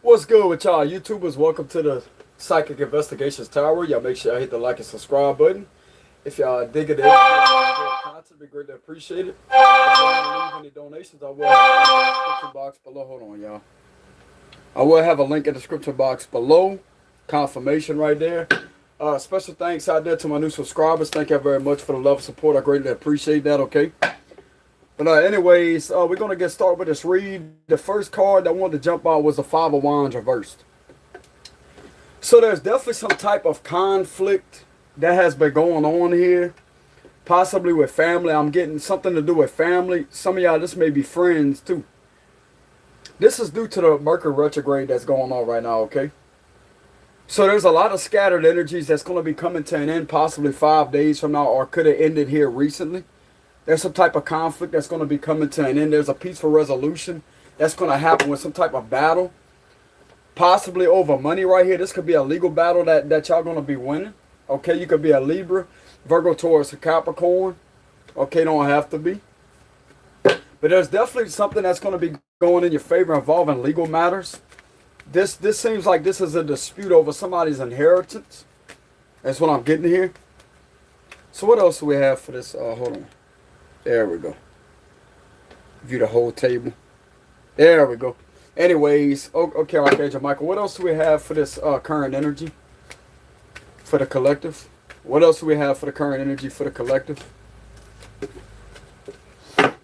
What's good with y'all YouTubers? Welcome to the Psychic Investigations Tower. Y'all make sure y'all hit the like and subscribe button. If y'all dig it, content, be greatly appreciated. If y'all want to leave any donations, I will have a link in the description box below. Hold on, y'all. I will have a link in the description box below. Confirmation right there. Special thanks out there to my new subscribers. Thank you very much for the love and support. I greatly appreciate that, okay? But anyways, we're going to get started with this read. The first card that I wanted to jump out was the Five of Wands reversed. So there's definitely some type of conflict that has been going on here. Possibly with family. I'm getting something to do with family. Some of y'all, this may be friends too. This is due to the Mercury retrograde that's going on right now, okay? So there's a lot of scattered energies that's going to be coming to an end possibly 5 days from now, or could have ended here recently. There's some type of conflict that's going to be coming to an end. There's a peaceful resolution that's going to happen with some type of battle. Possibly over money right here. This could be a legal battle that y'all going to be winning. Okay, you could be a Libra, Virgo, Taurus, or Capricorn. Okay, don't have to be. But there's definitely something that's going to be going in your favor involving legal matters. This seems like this is a dispute over somebody's inheritance. That's what I'm getting here. So what else do we have for this? Hold on. There we go. View the whole table. There we go. Anyways, okay, Archangel Michael, what else do we have for this current energy? For the collective? What else do we have for the current energy for the collective?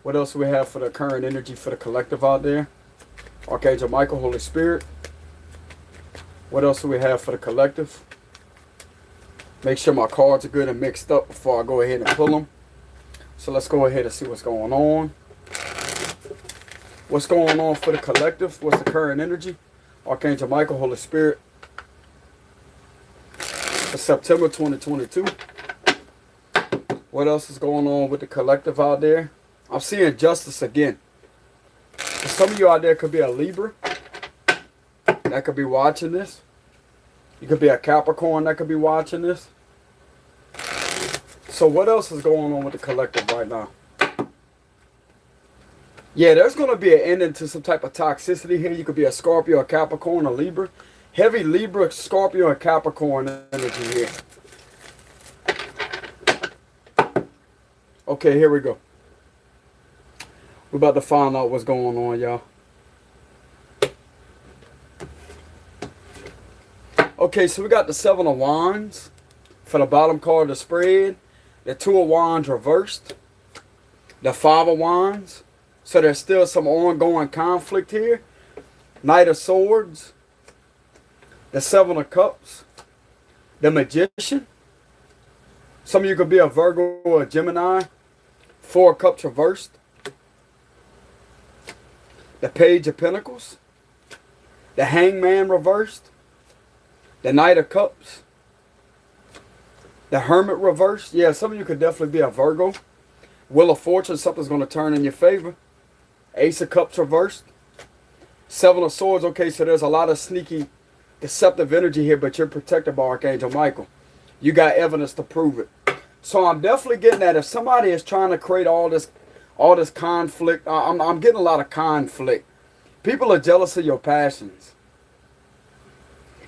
What else do we have for the current energy for the collective out there? Archangel Michael, Holy Spirit. What else do we have for the collective? Make sure my cards are good and mixed up before I go ahead and pull them. So let's go ahead and see what's going on. What's going on for the collective? What's the current energy? Archangel Michael, Holy Spirit. For September 2022. What else is going on with the collective out there? I'm seeing justice again. Some of you out there could be a Libra that could be watching this. You could be a Capricorn that could be watching this. So what else is going on with the collective right now? Yeah, there's going to be an ending to some type of toxicity here. You could be a Scorpio, a Capricorn, a Libra. Heavy Libra, Scorpio, and Capricorn energy here. Okay, here we go. We're about to find out what's going on, y'all. Okay, so we got the Seven of Wands for the bottom card of the spread. The Two of Wands reversed. The Five of Wands. So there's still some ongoing conflict here. Knight of Swords. The Seven of Cups. The Magician. Some of you could be a Virgo or a Gemini. Four of Cups reversed. The Page of Pentacles. The Hangman reversed. The Knight of Cups. The Hermit reversed. Yeah, some of you could definitely be a Virgo. Wheel of Fortune, something's going to turn in your favor. Ace of Cups reversed. Seven of Swords. Okay, so there's a lot of sneaky, deceptive energy here, but you're protected by Archangel Michael. You got evidence to prove it. So I'm definitely getting that if somebody is trying to create all this conflict, I'm getting a lot of conflict. People are jealous of your passions.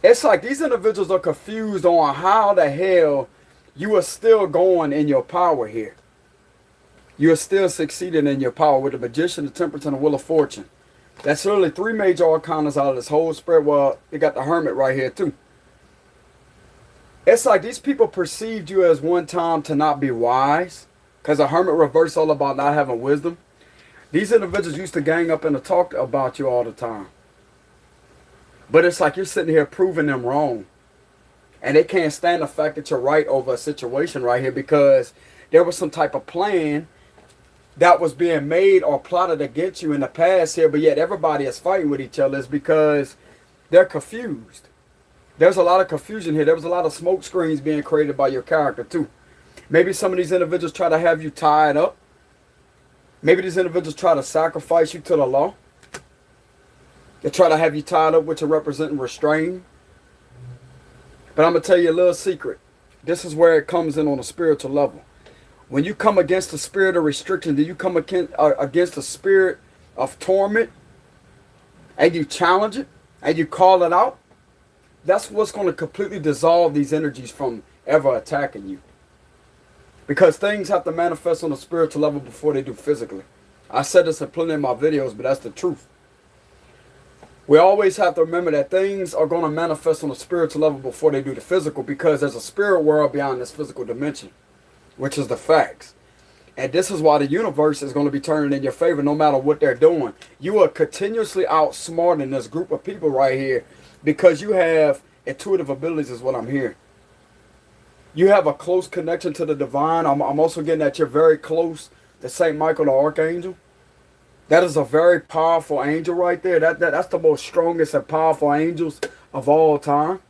It's like these individuals are confused on how the hell you are still going in your power here. You are still succeeding in your power with the Magician, the Temperance, and the Wheel of Fortune. That's really three major arcanas out of this whole spread. Well, you got the Hermit right here too. It's like these people perceived you as one time to not be wise. Because the Hermit reverse all about not having wisdom. These individuals used to gang up and talk about you all the time. But it's like you're sitting here proving them wrong. And they can't stand the fact that you're right over a situation right here. Because there was some type of plan that was being made or plotted against you in the past here. But yet everybody is fighting with each other. It's because they're confused. There's a lot of confusion here. There was a lot of smoke screens being created by your character too. Maybe some of these individuals try to have you tied up. Maybe these individuals try to sacrifice you to the law. They try to have you tied up, which are representing restrained. But I'm going to tell you a little secret. This is where it comes in on a spiritual level. When you come against the spirit of restriction, do you come against the spirit of torment, and you challenge it, and you call it out, that's what's going to completely dissolve these energies from ever attacking you. Because things have to manifest on a spiritual level before they do physically. I said this in plenty of my videos, but that's the truth. We always have to remember that things are going to manifest on a spiritual level before they do the physical, because there's a spirit world beyond this physical dimension, which is the facts. And this is why the universe is going to be turning in your favor no matter what they're doing. You are continuously outsmarting this group of people right here because you have intuitive abilities is what I'm hearing. You have a close connection to the divine. I'm also getting that you're very close to St. Michael the Archangel. That is a very powerful angel right there. That's the most strongest and powerful angels of all time.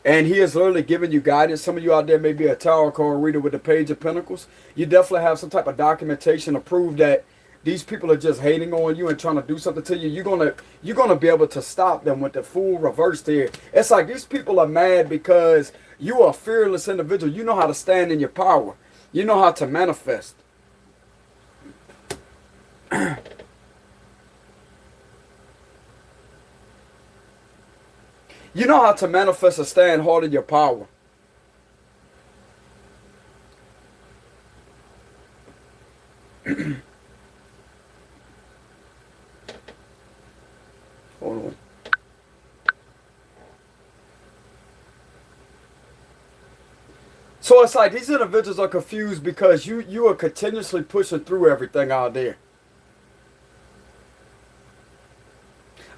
And he is literally giving you guidance. Some of you out there may be a tarot card reader with the Page of Pentacles. You definitely have some type of documentation to prove that these people are just hating on you and trying to do something to you. You're gonna be able to stop them with the Fool reversed here. It's like these people are mad because you are a fearless individual. You know how to stand in your power. You know how to manifest. You know how to manifest and stand hard in your power. Hold on. So it's like these individuals are confused because you are continuously pushing through everything out there.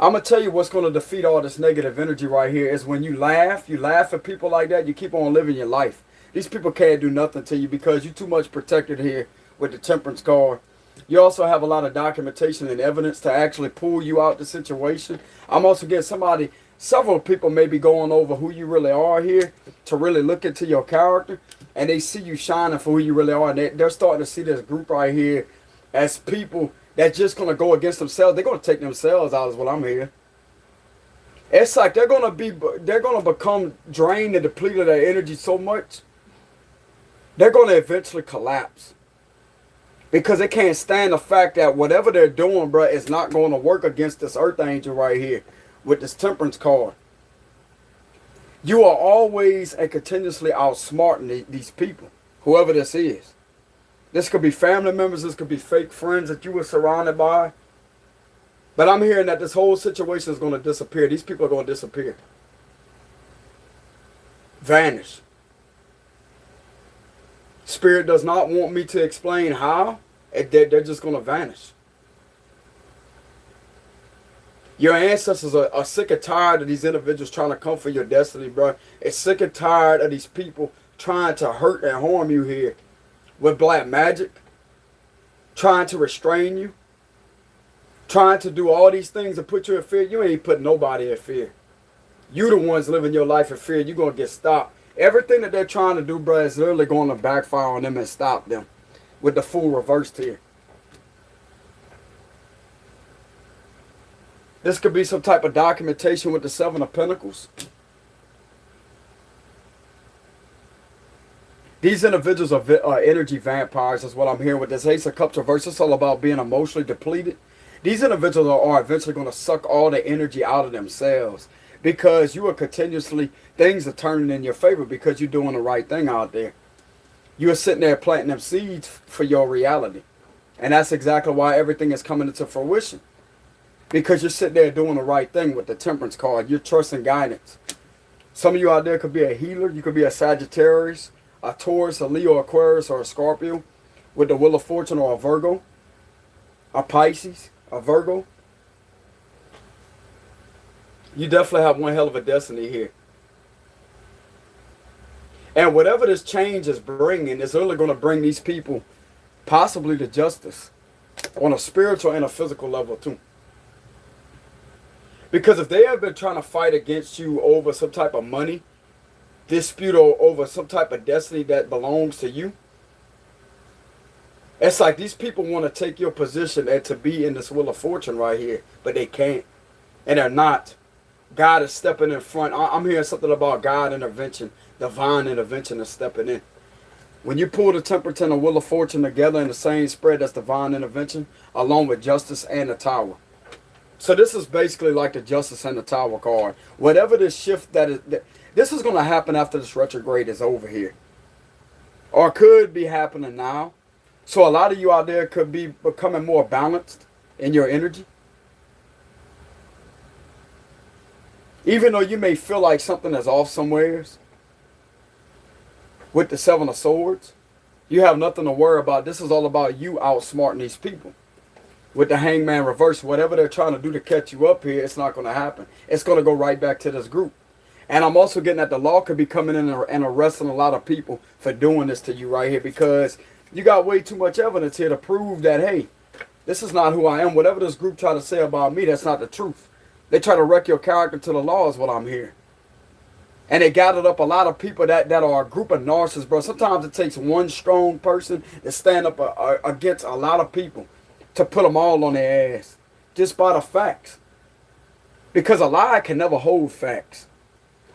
I'm going to tell you what's going to defeat all this negative energy right here is when you laugh at people like that, you keep on living your life. These people can't do nothing to you because you're too much protected here with the Temperance card. You also have a lot of documentation and evidence to actually pull you out the situation. I'm also getting several people may be going over who you really are here to really look into your character. And they see you shining for who you really are. And they're starting to see this group right here as people that's just going to go against themselves. They're going to take themselves out is what I'm hearing. It's like they're going to become drained and depleted of their energy so much, they're going to eventually collapse. Because they can't stand the fact that whatever they're doing, bro, is not going to work against this Earth Angel right here with this Temperance card. You are always and continuously outsmarting these people, whoever this is. This could be family members. This could be fake friends that you were surrounded by. But I'm hearing that this whole situation is going to disappear. These people are going to disappear. Vanish. Spirit does not want me to explain how. They're just going to vanish. Your ancestors are sick and tired of these individuals trying to come for your destiny, bro. It's sick and tired of these people trying to hurt and harm you here. With black magic, trying to restrain you, trying to do all these things to put you in fear. You ain't putting nobody in fear. You the ones living your life in fear. You're going to get stopped. Everything that they're trying to do, bro, is literally going to backfire on them and stop them with the Fool reversed here. This could be some type of documentation with the Seven of Pentacles. These individuals are energy vampires, is what I'm hearing with this Ace of Cups reverse. It's all about being emotionally depleted. These individuals are eventually going to suck all the energy out of themselves because you are continuously, things are turning in your favor because you're doing the right thing out there. You are sitting there planting them seeds for your reality. And that's exactly why everything is coming into fruition. Because you're sitting there doing the right thing with the Temperance card. You're trusting guidance. Some of you out there could be a healer. You could be a Sagittarius, a Taurus, a Leo, Aquarius, or a Scorpio with the Wheel of Fortune, or a Virgo, a Pisces, a Virgo. You definitely have one hell of a destiny here. And whatever this change is bringing is really going to bring these people possibly to justice on a spiritual and a physical level too. Because if they have been trying to fight against you over some type of money, dispute over some type of destiny that belongs to you, it's like these people want to take your position and to be in this Wheel of Fortune right here, but they can't. And they're not. God is stepping in front. I'm hearing something about God intervention. Divine intervention is stepping in. When you pull the Temperance and the Wheel of Fortune together in the same spread, that's divine intervention, along with justice and the Tower. So this is basically like the Justice and the Tower card. Whatever the shift this is going to happen after this retrograde is over here. Or could be happening now. So a lot of you out there could be becoming more balanced in your energy. Even though you may feel like something is off somewheres. With the Seven of Swords, you have nothing to worry about. This is all about you outsmarting these people. With the Hangman reverse, whatever they're trying to do to catch you up here, it's not going to happen. It's going to go right back to this group. And I'm also getting that the law could be coming in and arresting a lot of people for doing this to you right here, because you got way too much evidence here to prove that, hey, this is not who I am. Whatever this group try to say about me, that's not the truth. They try to wreck your character to the law is what I'm hearing. And they gathered up a lot of people that are a group of narcissists, bro. Sometimes it takes one strong person to stand up against a lot of people to put them all on their ass. Just by the facts. Because a lie can never hold facts.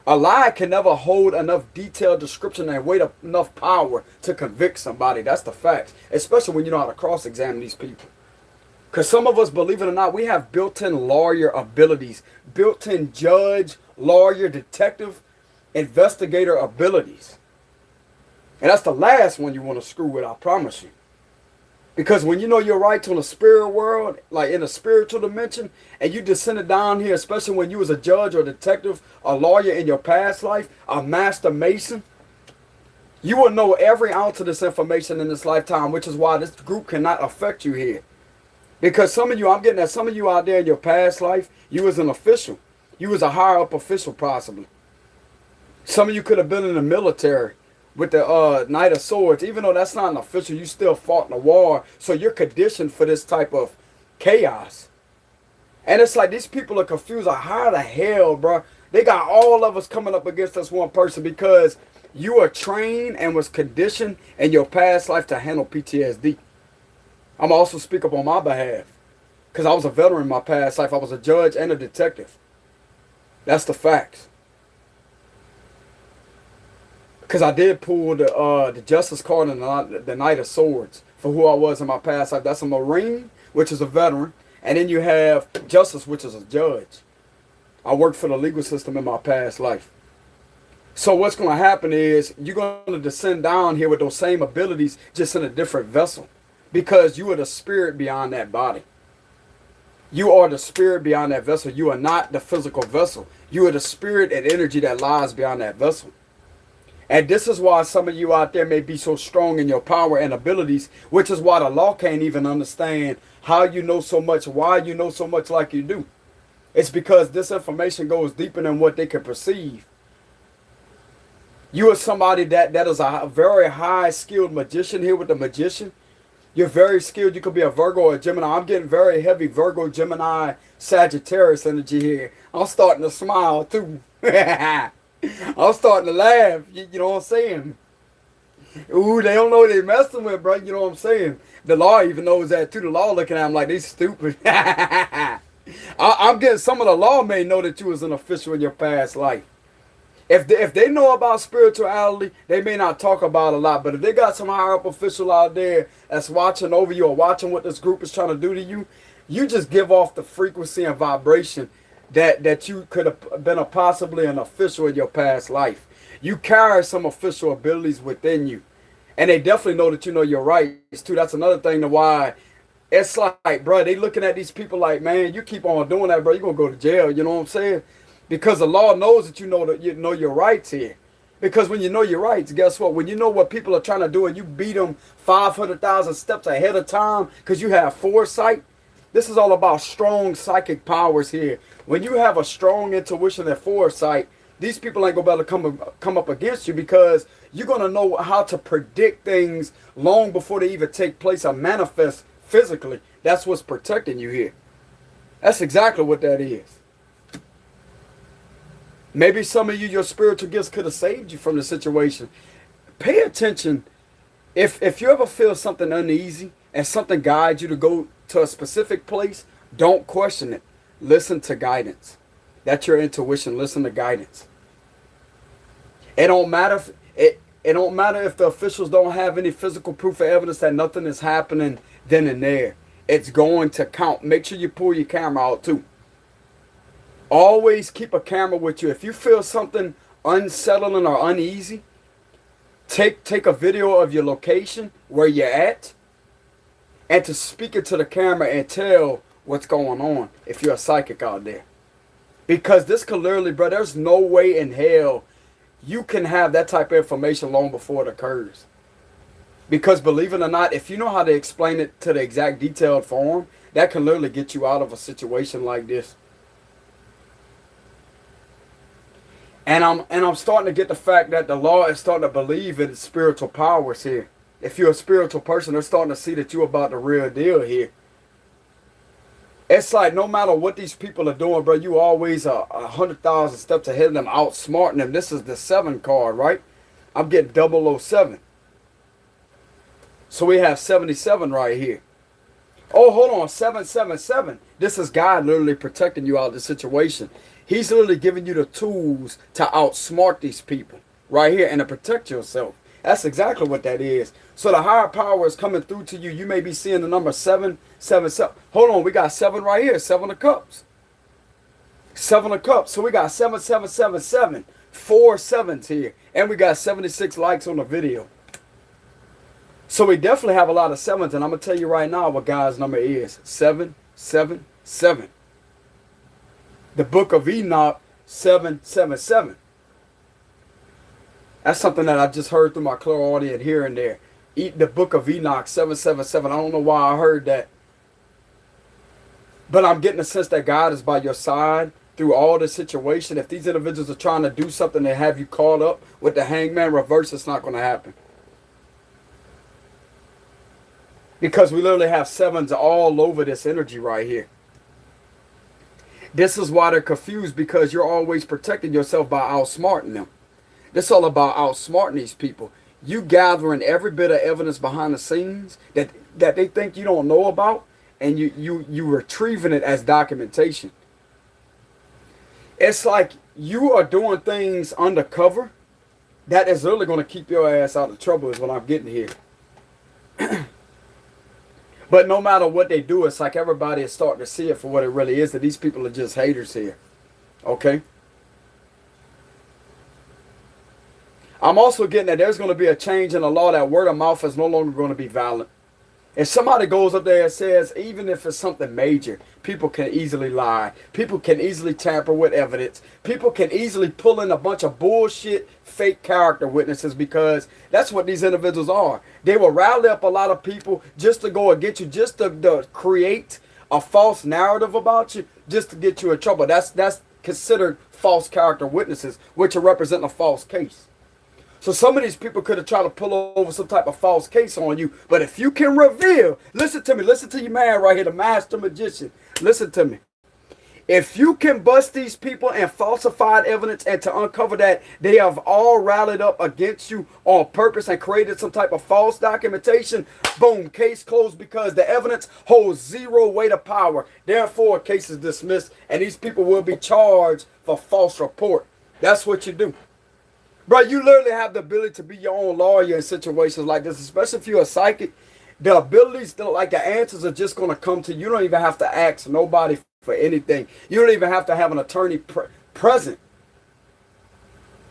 A lie can never hold enough detailed description and weight enough power to convict somebody. That's the facts. Especially when you know how to cross-examine these people. Because some of us, believe it or not, we have built-in lawyer abilities. Built-in judge, lawyer, detective, investigator abilities. And that's the last one you want to screw with, I promise you. Because when you know your rights on the spirit world, like in a spiritual dimension, and you descended down here, especially when you was a judge or detective, a lawyer in your past life, a master mason, you will know every ounce of this information in this lifetime, which is why this group cannot affect you here. Because some of you, I'm getting at some of you out there in your past life, you was an official. You was a higher up official possibly. Some of you could have been in the military with the Knight of Swords. Even though that's not an official, you still fought in a war. So you're conditioned for this type of chaos. And it's like these people are confused. Like, how the hell, bro? They got all of us coming up against this one person because you are trained and was conditioned in your past life to handle PTSD. I'm also speak up on my behalf. Because I was a veteran in my past life. I was a judge and a detective. That's the facts. Because I did pull the Justice card and the Knight of Swords for who I was in my past life. That's a Marine, which is a veteran. And then you have Justice, which is a judge. I worked for the legal system in my past life. So what's going to happen is you're going to descend down here with those same abilities, just in a different vessel. Because you are the spirit beyond that body. You are the spirit beyond that vessel. You are not the physical vessel. You are the spirit and energy that lies beyond that vessel. And this is why some of you out there may be so strong in your power and abilities, which is why the law can't even understand how you know so much, why you know so much like you do. It's because this information goes deeper than what they can perceive. You are somebody that is a very high skilled magician here with the magician. You're very skilled. You could be a Virgo or a Gemini. I'm getting very heavy Virgo, Gemini, Sagittarius energy here. I'm starting to smile too. I'm starting to laugh. You know what I'm saying? Ooh, they don't know what they're messing with, bro. You know what I'm saying? The law even knows that too. The law looking at them like they stupid. I'm getting some of the law may know that you was an official in your past life. If they know about spirituality, they may not talk about a lot. But if they got some higher up official out there that's watching over you or watching what this group is trying to do to you, you just give off the frequency and vibration that you could have been possibly an official in your past life. You carry some official abilities within you. And they definitely know that you know your rights too. That's another thing to why it's like, bro, they looking at these people like, man, you keep on doing that, bro, you're going to go to jail. You know what I'm saying? Because the law knows that you know your rights here. Because when you know your rights, guess what? When you know what people are trying to do and you beat them 500,000 steps ahead of time because you have foresight, this is all about strong psychic powers here. When you have a strong intuition and foresight, these people ain't going to be able to come up against you because you're going to know how to predict things long before they even take place or manifest physically. That's what's protecting you here. That's exactly what that is. Maybe some of you, your spiritual gifts could have saved you from the situation. Pay attention. If you ever feel something uneasy and something guides you to go to a specific place, don't question it. Listen to guidance. That's your intuition. Listen to guidance. It don't matter if it don't matter if the officials don't have any physical proof or evidence that nothing is happening then and there. It's going to count. Make sure you pull your camera out too. Always keep a camera with you. If you feel something unsettling or uneasy, take a video of your location, where you're at, and to speak it to the camera and tell what's going on if you're a psychic out there. Because this could literally, bro, there's no way in hell you can have that type of information long before it occurs. Because believe it or not, if you know how to explain it to the exact detailed form, that can literally get you out of a situation like this. And I'm starting to get the fact that the law is starting to believe in spiritual powers here. If you're a spiritual person, they're starting to see that you're about the real deal here. It's like no matter what these people are doing, bro, you always are 100,000 steps ahead of them, outsmarting them. This is the 7 card, right? I'm getting 007. So we have 77 right here. Oh, hold on, 777. This is God literally protecting you out of the situation. He's literally giving you the tools to outsmart these people right here and to protect yourself. That's exactly what that is. So the higher power is coming through to you. You may be seeing the number 777. Hold on, we got 7 right here. 7 of cups. 7 of cups. So we got 7777. 4 sevens here. And we got 76 likes on the video. So we definitely have a lot of 7s. And I'm going to tell you right now what God's number is. 777. The book of Enoch, 777. That's something that I just heard through my clairaudient here and there. Eat the book of Enoch, 777. I don't know why I heard that. But I'm getting a sense that God is by your side through all the situation. If these individuals are trying to do something and have you caught up with the hangman reverse, it's not going to happen. Because we literally have 7s all over this energy right here. This is why they're confused, because you're always protecting yourself by outsmarting them. This is all about outsmarting these people. You gathering every bit of evidence behind the scenes that they think you don't know about, and you retrieving it as documentation. It's like you are doing things undercover that is really going to keep your ass out of trouble, is what I'm getting here. But no matter what they do, it's like everybody is starting to see it for what it really is, that these people are just haters here. Okay? I'm also getting that there's going to be a change in the law, that word of mouth is no longer going to be valid. If somebody goes up there and says, even if it's something major, people can easily lie. People can easily tamper with evidence. People can easily pull in a bunch of bullshit, fake character witnesses, because that's what these individuals are. They will rally up a lot of people just to go against you, just to create a false narrative about you, just to get you in trouble. That's considered false character witnesses, which are representing a false case. So some of these people could have tried to pull over some type of false case on you. But if you can reveal, listen to me, listen to your man right here, the master magician. Listen to me. If you can bust these people and falsified evidence and to uncover that they have all rallied up against you on purpose and created some type of false documentation, boom, case closed, because the evidence holds 0 weight of power. Therefore, case is dismissed and these people will be charged for false report. That's what you do. Bro, you literally have the ability to be your own lawyer in situations like this, especially if you're a psychic. The abilities, like the answers are just going to come to you. You don't even have to ask nobody for anything. You don't even have to have an attorney present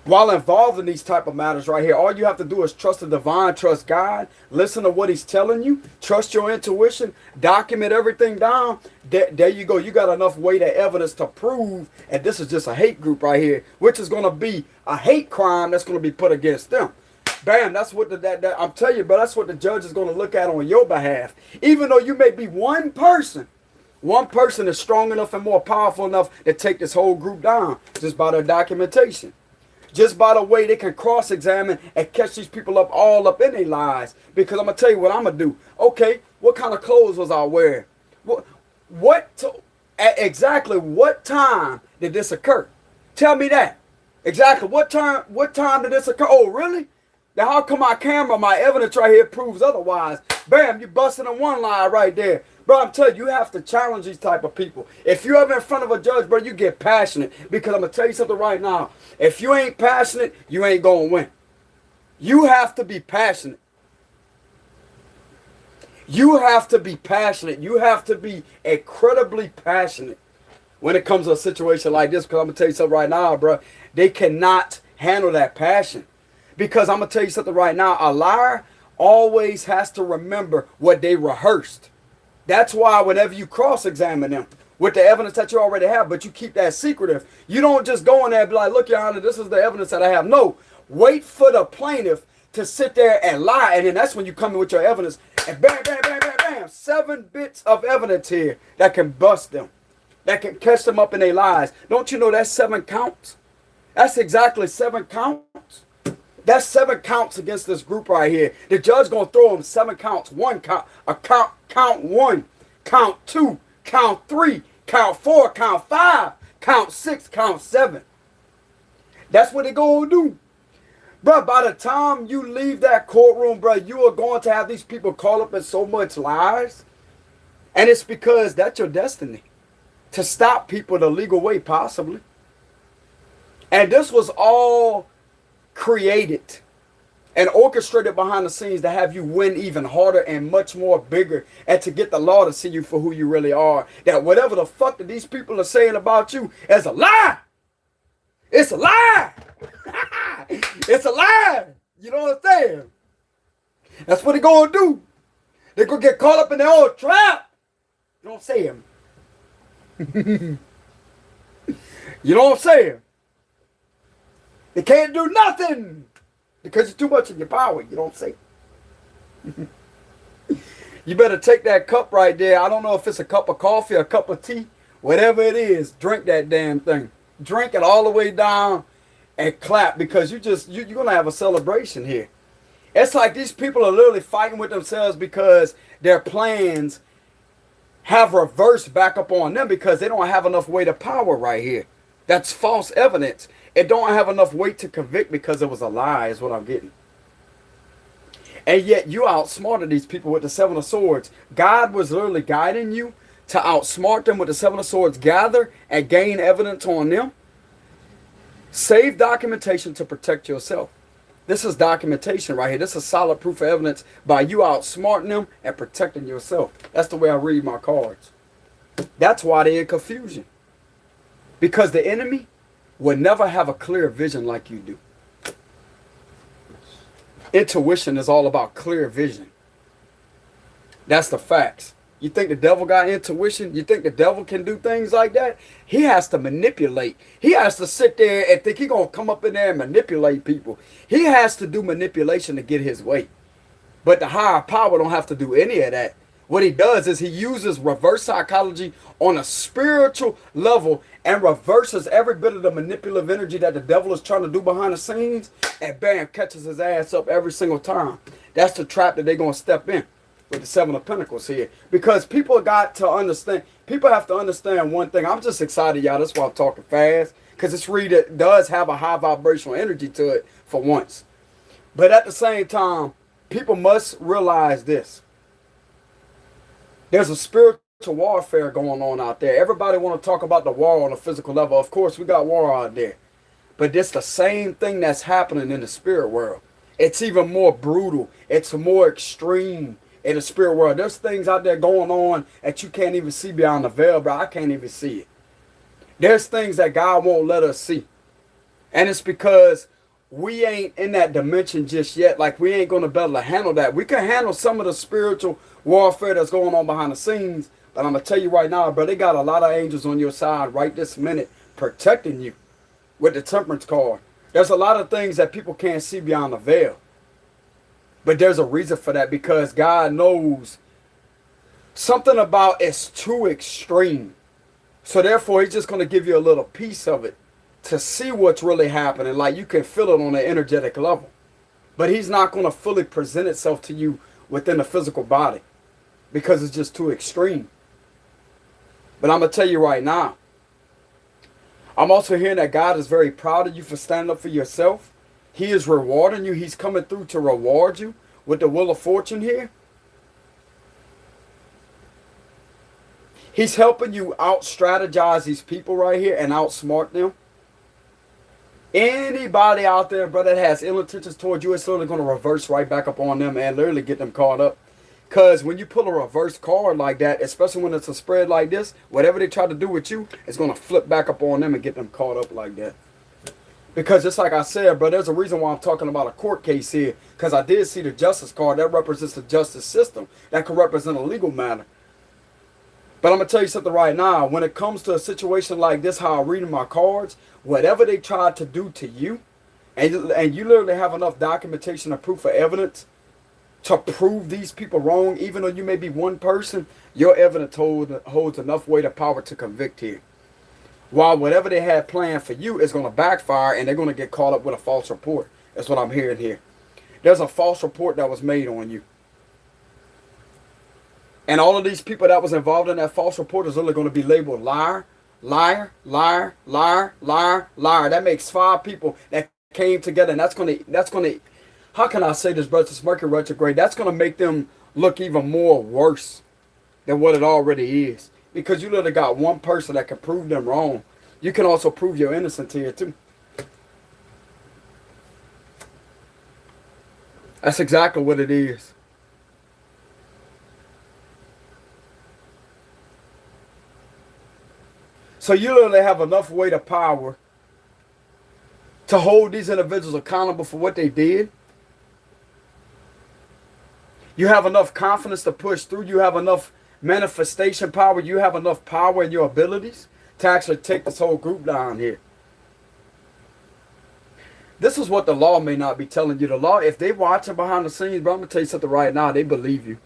while involved in these type of matters right here. All you have to do is trust the divine, trust God, listen to what he's telling you, trust your intuition, document everything down. There you go. You got enough weight of evidence to prove, and this is just a hate group right here, which is going to be a hate crime that's going to be put against them. Bam, that's what I'm telling you, but that's what the judge is going to look at on your behalf. Even though you may be one person is strong enough and more powerful enough to take this whole group down just by their documentation. Just by the way they can cross-examine and catch these people up all up in their lies. Because I'm going to tell you what I'm going to do. Okay, what kind of clothes was I wearing? Exactly what time did this occur? Tell me that. Exactly what time did this occur? Oh, really? Now how come my evidence right here proves otherwise? Bam, you busting in one lie right there. Bro, I'm telling you, you have to challenge these type of people. If you're ever in front of a judge, bro, you get passionate. Because I'm going to tell you something right now. If you ain't passionate, you ain't going to win. You have to be passionate. You have to be passionate. You have to be incredibly passionate when it comes to a situation like this. Because I'm going to tell you something right now, bro. They cannot handle that passion. Because I'm going to tell you something right now. A liar always has to remember what they rehearsed. That's why whenever you cross-examine them with the evidence that you already have, but you keep that secretive, you don't just go in there and be like, look, Your Honor, this is the evidence that I have. No, wait for the plaintiff to sit there and lie, and then that's when you come in with your evidence, and bam, bam, bam, bam, bam, 7 bits of evidence here that can bust them, that can catch them up in their lies. Don't you know that's 7 counts? That's exactly 7 counts. That's 7 counts against this group right here. The judge gonna throw them 7 counts. Count 1, count 2, count 3, count 4, count 5, count 6, count 7. That's what they gonna do. Bro, by the time you leave that courtroom, bro, you are going to have these people caught up in so much lies. And it's because that's your destiny. To stop people the legal way, possibly. And this was all created and orchestrated behind the scenes to have you win even harder and much more bigger, and to get the law to see you for who you really are. That whatever the fuck that these people are saying about you is a lie. It's a lie. It's a lie. You know what I'm saying? That's what they're going to do. They're going to get caught up in their own trap. You know what I'm saying? You know what I'm saying? They can't do nothing because you're too much in your power. You know what I'm saying? You better take that cup right there. I don't know if it's a cup of coffee, a cup of tea, whatever it is. Drink that damn thing. Drink it all the way down and clap, because you're going to have a celebration here. It's like these people are literally fighting with themselves because their plans have reversed back up on them because they don't have enough weight of power right here. That's false evidence. It don't have enough weight to convict because it was a lie, is what I'm getting. And yet you outsmarted these people with the 7 of swords. God was literally guiding you to outsmart them with the 7 of swords. Gather and gain evidence on them. Save documentation to protect yourself. This is documentation right here. This is solid proof of evidence by you outsmarting them and protecting yourself. That's the way I read my cards. That's why they're in confusion. Because the enemy will never have a clear vision like you do. Intuition is all about clear vision. That's the facts. You think the devil got intuition? You think the devil can do things like that? He has to manipulate. He has to sit there and think he's going to come up in there and manipulate people. He has to do manipulation to get his way. But the higher power don't have to do any of that. What he does is he uses reverse psychology on a spiritual level and reverses every bit of the manipulative energy that the devil is trying to do behind the scenes, and bam, catches his ass up every single time. That's the trap that they're going to step in with the 7 of Pentacles here. Because people got to understand, people have to understand one thing. I'm just excited, y'all. That's why I'm talking fast, because this reader does have a high vibrational energy to it for once. But at the same time, people must realize this. There's a spiritual warfare going on out there. Everybody want to talk about the war on a physical level. Of course, we got war out there. But it's the same thing that's happening in the spirit world. It's even more brutal. It's more extreme in the spirit world. There's things out there going on that you can't even see beyond the veil, bro. I can't even see it. There's things that God won't let us see. And it's because we ain't in that dimension just yet. Like, we ain't going to be able to handle that. We can handle some of the spiritual warfare that's going on behind the scenes. But I'm going to tell you right now, bro, they got a lot of angels on your side right this minute protecting you with the temperance card. There's a lot of things that people can't see beyond the veil. But there's a reason for that, because God knows something about it's too extreme. So therefore, he's just going to give you a little piece of it to see what's really happening. Like, you can feel it on an energetic level. But he's not going to fully present itself to you within the physical body, because it's just too extreme. But I'm going to tell you right now, I'm also hearing that God is very proud of you for standing up for yourself. He is rewarding you. He's coming through to reward you with the Wheel of Fortune here. He's helping you out-strategize these people right here and outsmart them. Anybody out there, bro, that has ill intentions towards you, it's literally going to reverse right back up on them and literally get them caught up. Because when you pull a reverse card like that, especially when it's a spread like this, whatever they try to do with you, it's going to flip back up on them and get them caught up like that. Because just like I said, bro, there's a reason why I'm talking about a court case here. Because I did see the justice card. That represents the justice system. That could represent a legal matter. But I'm going to tell you something right now. When it comes to a situation like this, how I'm reading my cards, whatever they try to do to you, and you literally have enough documentation or proof or evidence to prove these people wrong, even though you may be one person, your evidence holds enough weight of power to convict here. While whatever they had planned for you is going to backfire and they're going to get caught up with a false report. That's what I'm hearing here. There's a false report that was made on you. And all of these people that was involved in that false report is really going to be labeled liar, liar, liar, liar, liar, liar. That makes 5 people that came together, and that's going to, how can I say this, brother? It's Mercury retrograde. That's going to make them look even more worse than what it already is. Because you literally got one person that can prove them wrong. You can also prove your innocence here too. That's exactly what it is. So you literally have enough weight of power to hold these individuals accountable for what they did. You have enough confidence to push through. You have enough manifestation power. You have enough power in your abilities to actually take this whole group down here. This is what the law may not be telling you. The law, if they watching behind the scenes, bro, I'm going to tell you something right now. They believe you.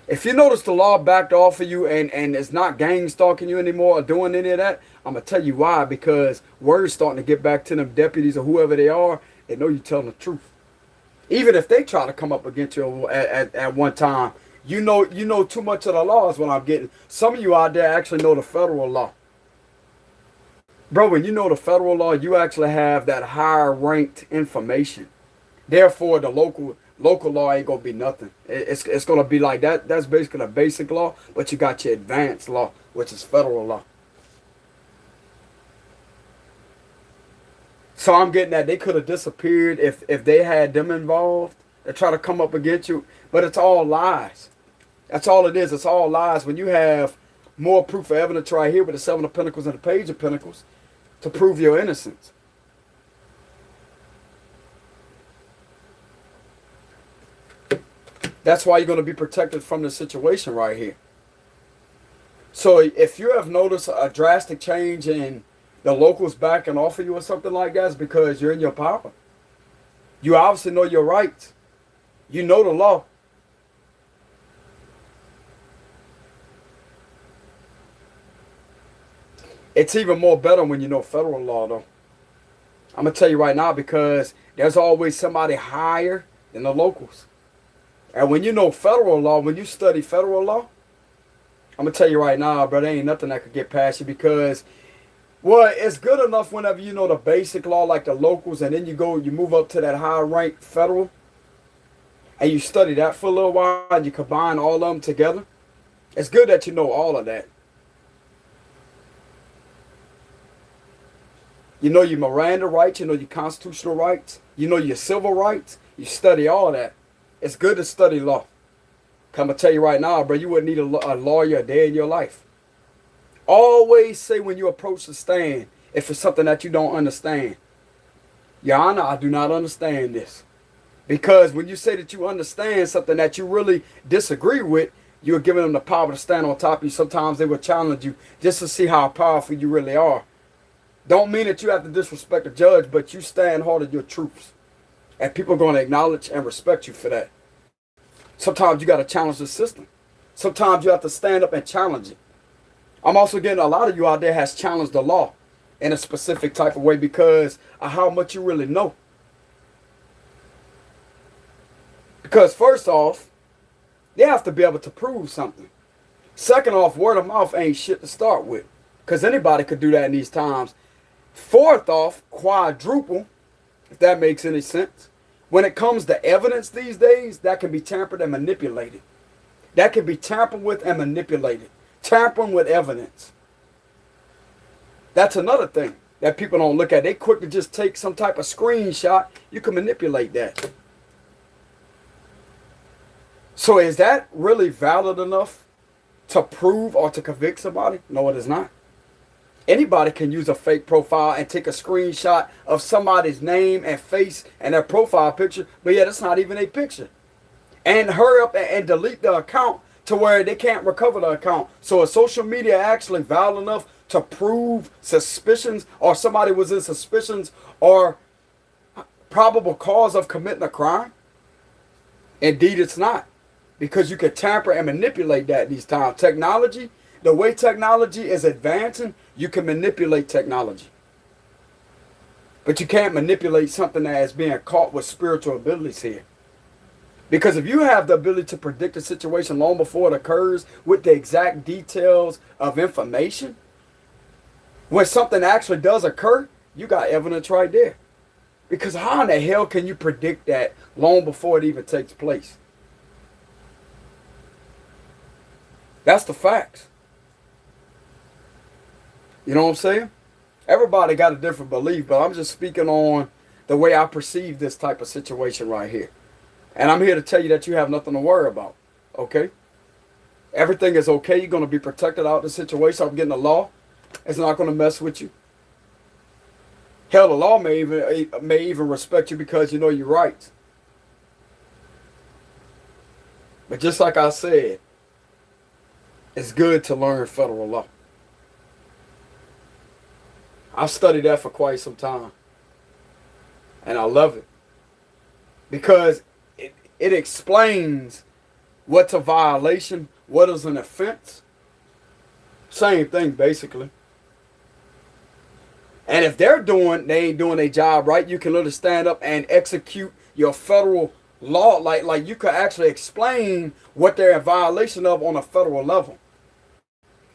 If you notice the law backed off of you and it's not gang stalking you anymore or doing any of that, I'm going to tell you why. Because word's starting to get back to them deputies or whoever they are. They know you're telling the truth. Even if they try to come up against you at one time, you know too much of the law is what I'm getting. Some of you out there actually know the federal law. Bro, when you know the federal law, you actually have that higher ranked information. Therefore, the local law ain't going to be nothing. It's going to be like that. That's basically the basic law, but you got your advanced law, which is federal law. So I'm getting that they could have disappeared if they had them involved. They try to come up against you, but it's all lies. That's all it is. It's all lies. When you have more proof of evidence right here with the 7 of Pentacles and the Page of Pentacles to prove your innocence. That's why you're going to be protected from this situation right here. So if you have noticed a drastic change in the locals backing off of you or something like that, it's because you're in your power. You obviously know your rights. You know the law. It's even more better when you know federal law, though. I'm going to tell you right now, because there's always somebody higher than the locals. And when you know federal law, when you study federal law, I'm going to tell you right now, bro, there ain't nothing that could get past you, because, well, it's good enough whenever you know the basic law like the locals, and then you move up to that higher rank federal, and you study that for a little while, and you combine all of them together. It's good that you know all of that. You know your Miranda rights, you know your constitutional rights, you know your civil rights. You study all of that. It's good to study law. I'm going to tell you right now, bro, you wouldn't need a lawyer a day in your life. Always say when you approach the stand, if it's something that you don't understand, Your Honor, I do not understand this. Because when you say that you understand something that you really disagree with, you're giving them the power to stand on top of you. Sometimes they will challenge you just to see how powerful you really are. Don't mean that you have to disrespect the judge, but you stand hard on your truths. And people are going to acknowledge and respect you for that. Sometimes you got to challenge the system. Sometimes you have to stand up and challenge it. I'm also getting a lot of you out there has challenged the law in a specific type of way because of how much you really know. Because first off, they have to be able to prove something. Second off, word of mouth ain't shit to start with. Because anybody could do that in these times. Fourth off, quadruple, if that makes any sense. When it comes to evidence these days, that can be tampered and manipulated. That can be tampered with and manipulated. Tampering with evidence. That's another thing that people don't look at. They quick to just take some type of screenshot. You can manipulate that. So is that really valid enough to prove or to convict somebody? No, it is not. Anybody can use a fake profile and take a screenshot of somebody's name and face and their profile picture, but yet it's not even a picture. And hurry up and delete the account to where they can't recover the account. So is social media actually valid enough to prove suspicions, or somebody was in suspicions or probable cause of committing a crime? Indeed, it's not. Because you can tamper and manipulate that these times. Technology, the way technology is advancing, you can manipulate technology. But you can't manipulate something that is being caught with spiritual abilities here. Because if you have the ability to predict a situation long before it occurs with the exact details of information, when something actually does occur, you got evidence right there. Because how in the hell can you predict that long before it even takes place? That's the facts. You know what I'm saying? Everybody got a different belief, but I'm just speaking on the way I perceive this type of situation right here. And I'm here to tell you that you have nothing to worry about. Okay? Everything is okay. You're going to be protected out of the situation. I'm getting the law. It's not going to mess with you. Hell, the law may even respect you because you know your rights. But just like I said, it's good to learn federal law. I've studied that for quite some time. And I love it. Because it explains what's a violation, what is an offense. Same thing, basically. And if they ain't doing their job right, you can literally stand up and execute your federal law. Like you could actually explain what they're in violation of on a federal level.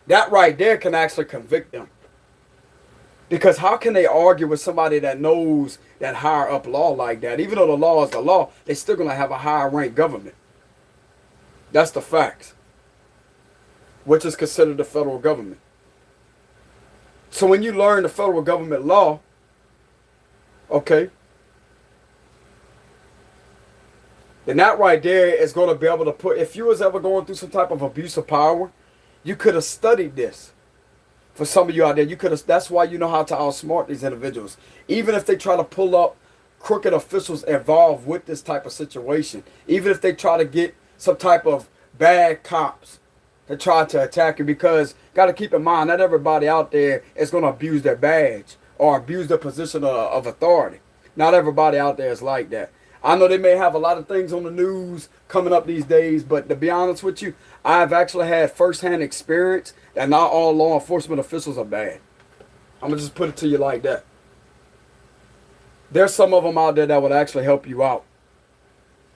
That right there can actually convict them. Because how can they argue with somebody that knows that higher up law like that? Even though the law is the law, they're still going to have a higher ranked government. That's the facts. Which is considered the federal government. So when you learn the federal government law, okay, then that right there is going to be able to put, if you was ever going through some type of abuse of power, you could have studied this. For some of you out there, you could have, that's why you know how to outsmart these individuals. Even if they try to pull up crooked officials involved with this type of situation, even if they try to get some type of bad cops to try to attack you, because got to keep in mind, not everybody out there is going to abuse their badge or abuse their position of authority. Not everybody out there is like that. I know they may have a lot of things on the news coming up these days, but to be honest with you, I've actually had firsthand experience that not all law enforcement officials are bad. I'm going to just put it to you like that. There's some of them out there that would actually help you out.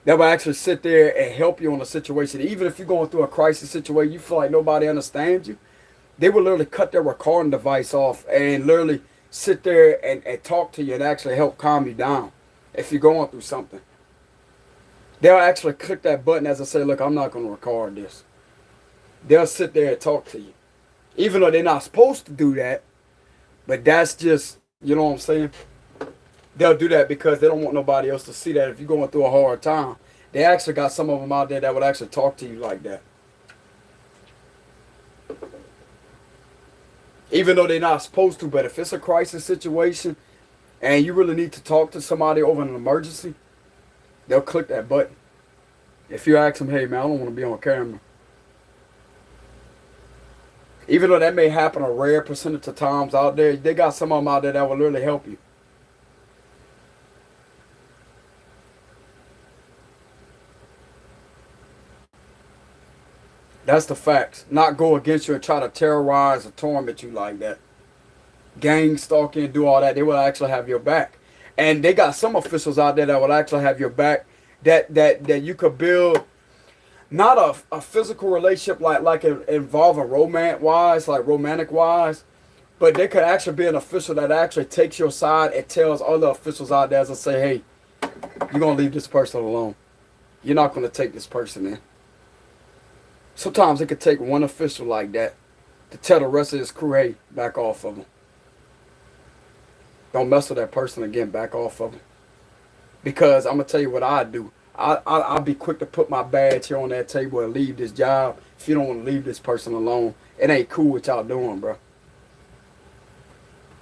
That will actually sit there and help you on a situation. Even if you're going through a crisis situation, you feel like nobody understands you, they will literally cut their recording device off and literally sit there and talk to you and actually help calm you down if you're going through something. They'll actually click that button as I say, look, I'm not going to record this. They'll sit there and talk to you. Even though they're not supposed to do that, but that's just, you know what I'm saying? They'll do that because they don't want nobody else to see that if you're going through a hard time. They actually got some of them out there that would actually talk to you like that. Even though they're not supposed to, but if it's a crisis situation and you really need to talk to somebody over an emergency, they'll click that button. If you ask them, hey man, I don't want to be on camera. Even though that may happen a rare percentage of times out there, they got some of them out there that will literally help you. That's the facts. Not go against you and try to terrorize or torment you like that. Gang stalking, do all that. They will actually have your back. And they got some officials out there that will actually have your back that you could build not a physical relationship like involving romance-wise, like romantic-wise, but they could actually be an official that actually takes your side and tells other officials out there to say, hey, you're going to leave this person alone. You're not going to take this person in. Sometimes it could take one official like that to tell the rest of his crew, hey, back off of him. Don't mess with that person again, back off of him. Because I'm going to tell you what I do. I'll be quick to put my badge here on that table and leave this job if you don't want to leave this person alone. It ain't cool what y'all doing, bro.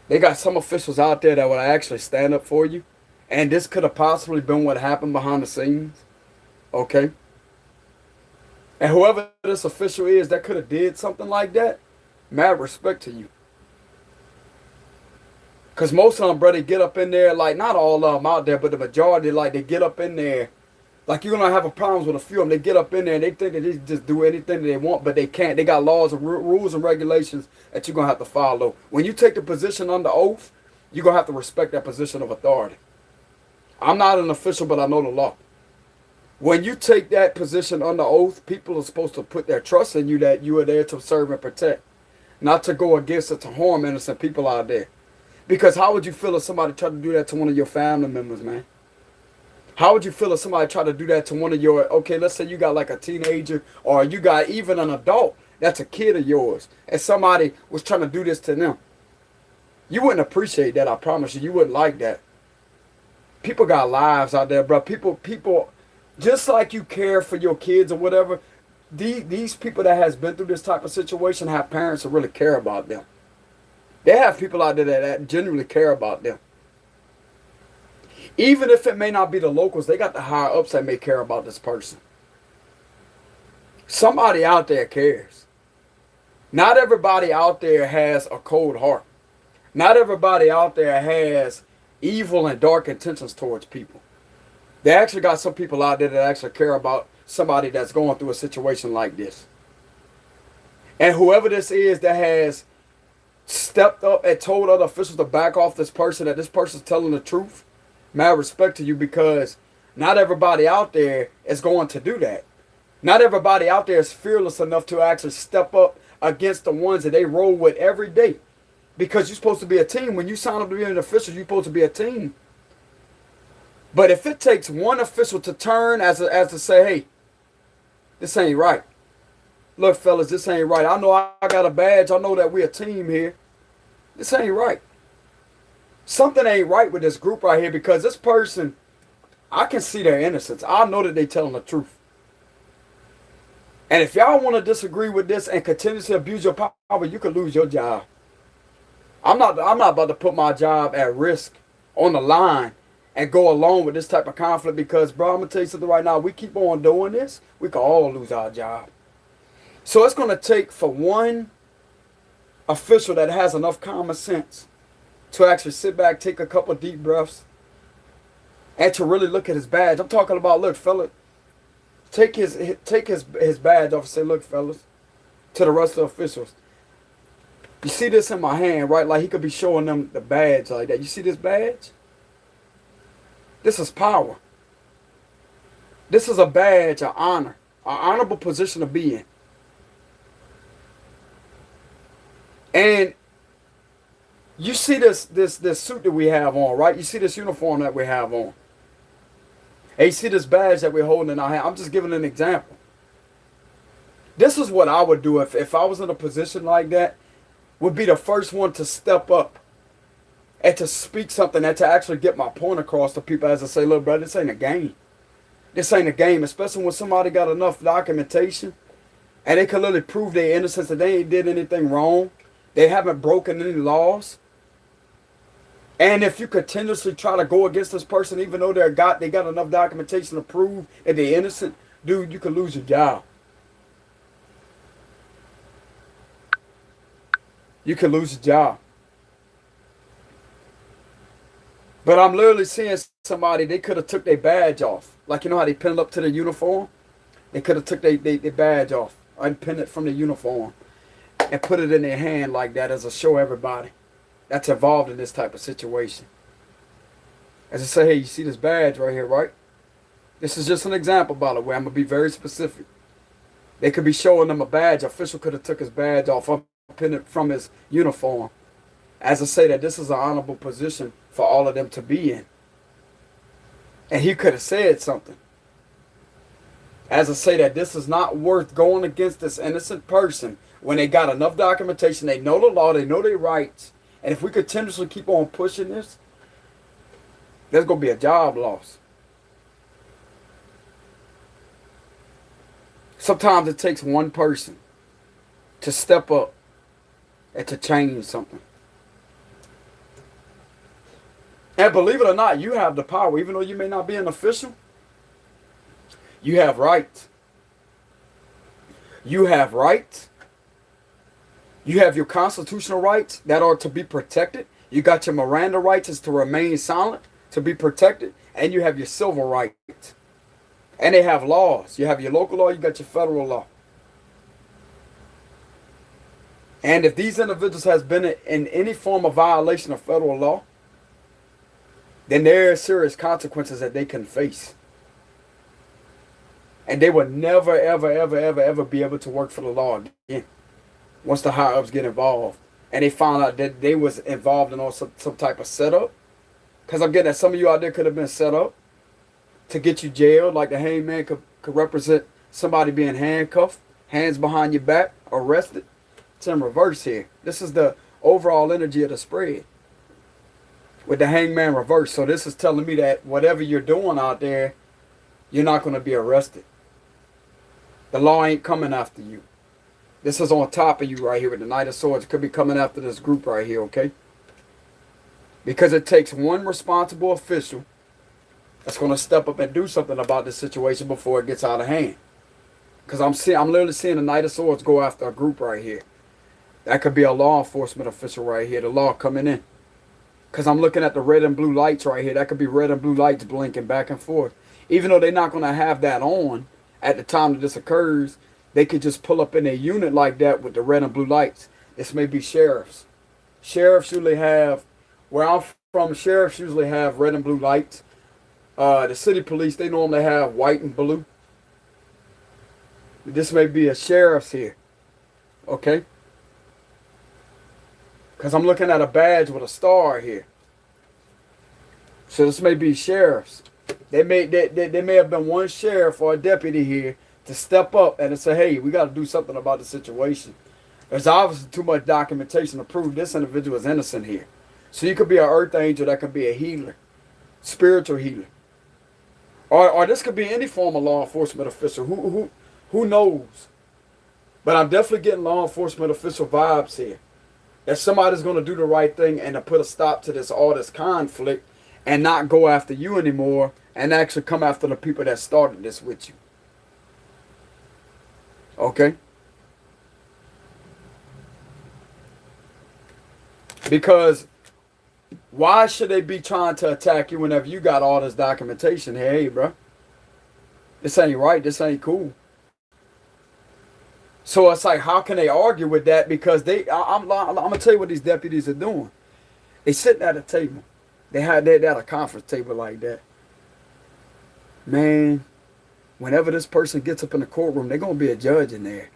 They got some officials out there that would actually stand up for you. And this could have possibly been what happened behind the scenes. Okay? And whoever this official is that could have did something like that, mad respect to you. Because most of them, bro, they get up in there, like, not all of them out there, but the majority, like, they get up in there. Like, you're going to have a problems with a few of them. They get up in there and they think that they just do anything that they want, but they can't. They got laws and rules and regulations that you're going to have to follow. When you take the position under oath, you're going to have to respect that position of authority. I'm not an official, but I know the law. When you take that position under oath, people are supposed to put their trust in you that you are there to serve and protect. Not to go against it, to harm innocent people out there. Because how would you feel if somebody tried to do that to one of your family members, man? How would you feel if somebody tried to do that to one of your, okay, let's say you got like a teenager or you got even an adult that's a kid of yours and somebody was trying to do this to them. You wouldn't appreciate that, I promise you. You wouldn't like that. People got lives out there, bro. People, just like you care for your kids or whatever, these people that has been through this type of situation have parents that really care about them. They have people out there that genuinely care about them. Even if it may not be the locals, they got the higher ups that may care about this person. Somebody out there cares. Not everybody out there has a cold heart. Not everybody out there has evil and dark intentions towards people. They actually got some people out there that actually care about somebody that's going through a situation like this. And whoever this is that has stepped up and told other officials to back off this person, that this person's telling the truth, mad respect to you, because not everybody out there is going to do that. Not everybody out there is fearless enough to actually step up against the ones that they roll with every day. Because you're supposed to be a team. When you sign up to be an official, you're supposed to be a team. But if it takes one official to turn as to say, hey, this ain't right. Look, fellas, this ain't right. I know I got a badge. I know that we're a team here. This ain't right. Something ain't right with this group right here, because this person, I can see their innocence. I know that they telling the truth. And if y'all want to disagree with this and continue to abuse your power, you could lose your job. I'm not about to put my job at risk on the line and go along with this type of conflict, because, bro, I'm going to tell you something right now. We keep on doing this, we could all lose our job. So it's going to take for one official that has enough common sense to actually sit back, take a couple of deep breaths, and to really look at his badge. I'm talking about, look, fella, take his badge off and say, look, fellas, to the rest of the officials. You see this in my hand, right? Like he could be showing them the badge like that. You see this badge? This is power. This is a badge, an honor, an honorable position to be in. And you see this suit that we have on, right? You see this uniform that we have on. And you see this badge that we're holding in our hand. I'm just giving an example. This is what I would do if I was in a position like that. Would be the first one to step up and to speak something and to actually get my point across to people, as I say, look, brother, this ain't a game. This ain't a game, especially when somebody got enough documentation and they can literally prove their innocence, that they ain't did anything wrong. They haven't broken any laws. And if you continuously try to go against this person, even though they got enough documentation to prove that they're innocent, dude, you could lose your job. You can lose your job. But I'm literally seeing somebody, they could have took their badge off. Like, you know how they pin it up to their uniform? They could have took their badge off and pinned it from the uniform and put it in their hand like that as a show everybody that's involved in this type of situation. As I say, hey, you see this badge right here, right? This is just an example, by the way. I'm going to be very specific. They could be showing them a badge. Official could have took his badge off, pinned it from his uniform. As I say, that this is an honorable position for all of them to be in. And he could have said something. As I say, that this is not worth going against this innocent person when they got enough documentation, they know the law, they know their rights. And if we continuously keep on pushing this, there's going to be a job loss. Sometimes it takes one person to step up and to change something. And believe it or not, you have the power. Even though you may not be an official, you have rights. You have rights. You have your constitutional rights that are to be protected. You got your Miranda rights is to remain silent, to be protected. And you have your civil rights. And they have laws. You have your local law, you got your federal law. And if these individuals has been in any form of violation of federal law, then there are serious consequences that they can face. And they will never, ever, ever, ever, ever be able to work for the law again once the higher-ups get involved. And they found out that they was involved in some type of setup. Because I'm getting that some of you out there could have been set up to get you jailed. Like the hangman could represent somebody being handcuffed, hands behind your back, arrested. It's in reverse here. This is the overall energy of the spread with the hangman reverse. So this is telling me that whatever you're doing out there, you're not going to be arrested. The law ain't coming after you. This is on top of you right here with the Knight of Swords. It could be coming after this group right here, okay? Because it takes one responsible official that's going to step up and do something about this situation before it gets out of hand. Because I'm literally seeing the Knight of Swords go after a group right here. That could be a law enforcement official right here, the law coming in. Because I'm looking at the red and blue lights right here. That could be red and blue lights blinking back and forth. Even though they're not going to have that on at the time that this occurs, they could just pull up in a unit like that with the red and blue lights. This may be sheriffs. Sheriffs usually have, where I'm from, sheriffs usually have red and blue lights. The city police, they normally have white and blue. This may be a sheriff's here. Okay? Because I'm looking at a badge with a star here. So this may be sheriffs. They may have been one sheriff or a deputy here to step up and to say, hey, we got to do something about the situation. There's obviously too much documentation to prove this individual is innocent here. So you could be an earth angel, that could be a healer, spiritual healer. Or this could be any form of law enforcement official. Who knows? But I'm definitely getting law enforcement official vibes here. That somebody's going to do the right thing and to put a stop to all this conflict and not go after you anymore and actually come after the people that started this with you. Okay? Because why should they be trying to attack you whenever you got all this documentation? Hey, bro, this ain't right. This ain't cool. So it's like, how can they argue with that? Because I'm gonna tell you what these deputies are doing. They sitting at a table. They had at a conference table like that. Man, whenever this person gets up in the courtroom, they're gonna be a judge in there.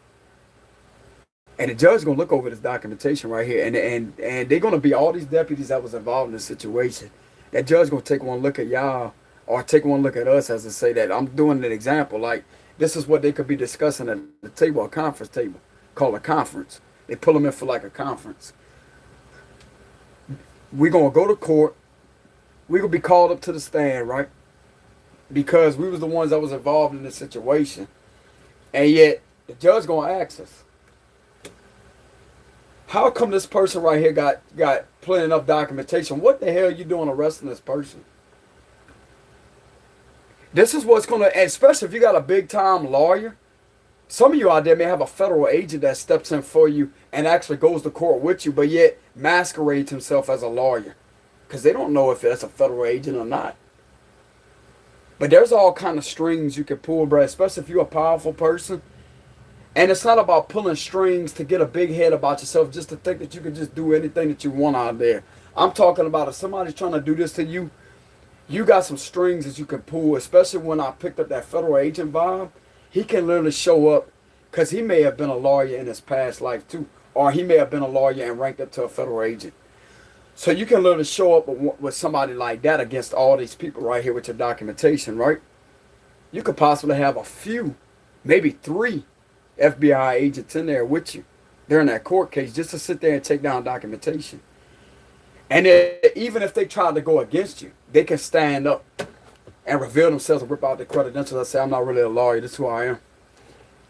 And the judge is going to look over this documentation right here. And they're going to be all these deputies that was involved in this situation. That judge is going to take one look at y'all or take one look at us as to say that I'm doing an example. Like, this is what they could be discussing at the table, a conference table, called a conference. They pull them in for like a conference. We're going to go to court. We're going to be called up to the stand, right? Because we was the ones that was involved in this situation. And yet, the judge going to ask us, how come this person right here got plenty enough documentation? What the hell are you doing arresting this person? This is what's going to, especially if you got a big time lawyer. Some of you out there may have a federal agent that steps in for you and actually goes to court with you, but yet masquerades himself as a lawyer. Because they don't know if that's a federal agent or not. But there's all kind of strings you can pull, bro, especially if you're a powerful person. And it's not about pulling strings to get a big head about yourself just to think that you can just do anything that you want out there. I'm talking about if somebody's trying to do this to you, you got some strings that you can pull, especially when I picked up that federal agent vibe. He can literally show up because he may have been a lawyer in his past life too. Or he may have been a lawyer and ranked up to a federal agent. So you can literally show up with somebody like that against all these people right here with your documentation, right? You could possibly have a few, maybe 3 FBI agents in there with you during that court case just to sit there and take down documentation. And even if they try to go against you, they can stand up and reveal themselves and rip out their credentials and say, I'm not really a lawyer, this is who I am.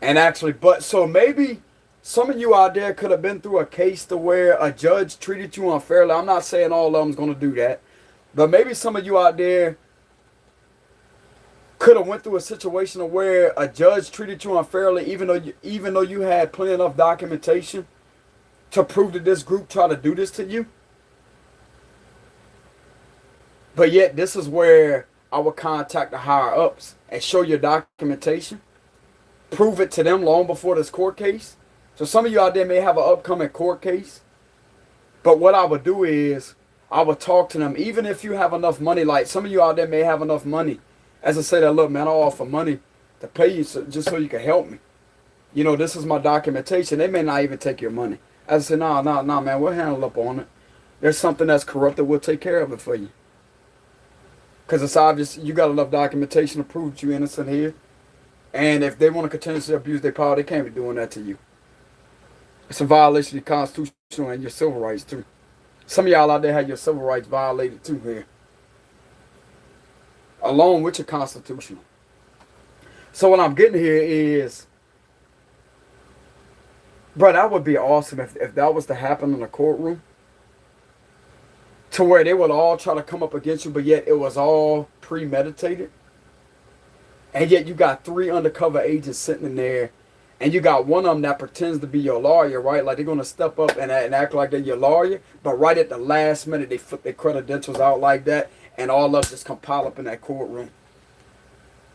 And actually, but so maybe some of you out there could have been through a case to where a judge treated you unfairly. I'm not saying all of them's going to do that. But maybe some of you out there could have went through a situation where a judge treated you unfairly, even though you had plenty enough documentation to prove that this group tried to do this to you. But yet, this is where I would contact the higher ups and show your documentation, prove it to them long before this court case. So some of you out there may have an upcoming court case. But what I would do is I would talk to them, even if you have enough money. Like some of you out there may have enough money. As I say that, look, man, I offer money to pay you just so you can help me. You know, this is my documentation. They may not even take your money. As I say, nah, man, we'll handle up on it. There's something that's corrupted, we'll take care of it for you. Because it's obvious you got enough documentation to prove that you're innocent here. And if they want to continuously abuse their power, they can't be doing that to you. It's a violation of your Constitution and your civil rights, too. Some of y'all out there have your civil rights violated, too, here. Along with your Constitution. So what I'm getting here is, bro, that would be awesome if that was to happen in a courtroom. To where they would all try to come up against you, but yet it was all premeditated. And yet you got 3 undercover agents sitting in there. And you got one of them that pretends to be your lawyer, right? Like they're going to step up and act like they're your lawyer. But right at the last minute, they flip their credentials out like that. And all of them just come pile up in that courtroom.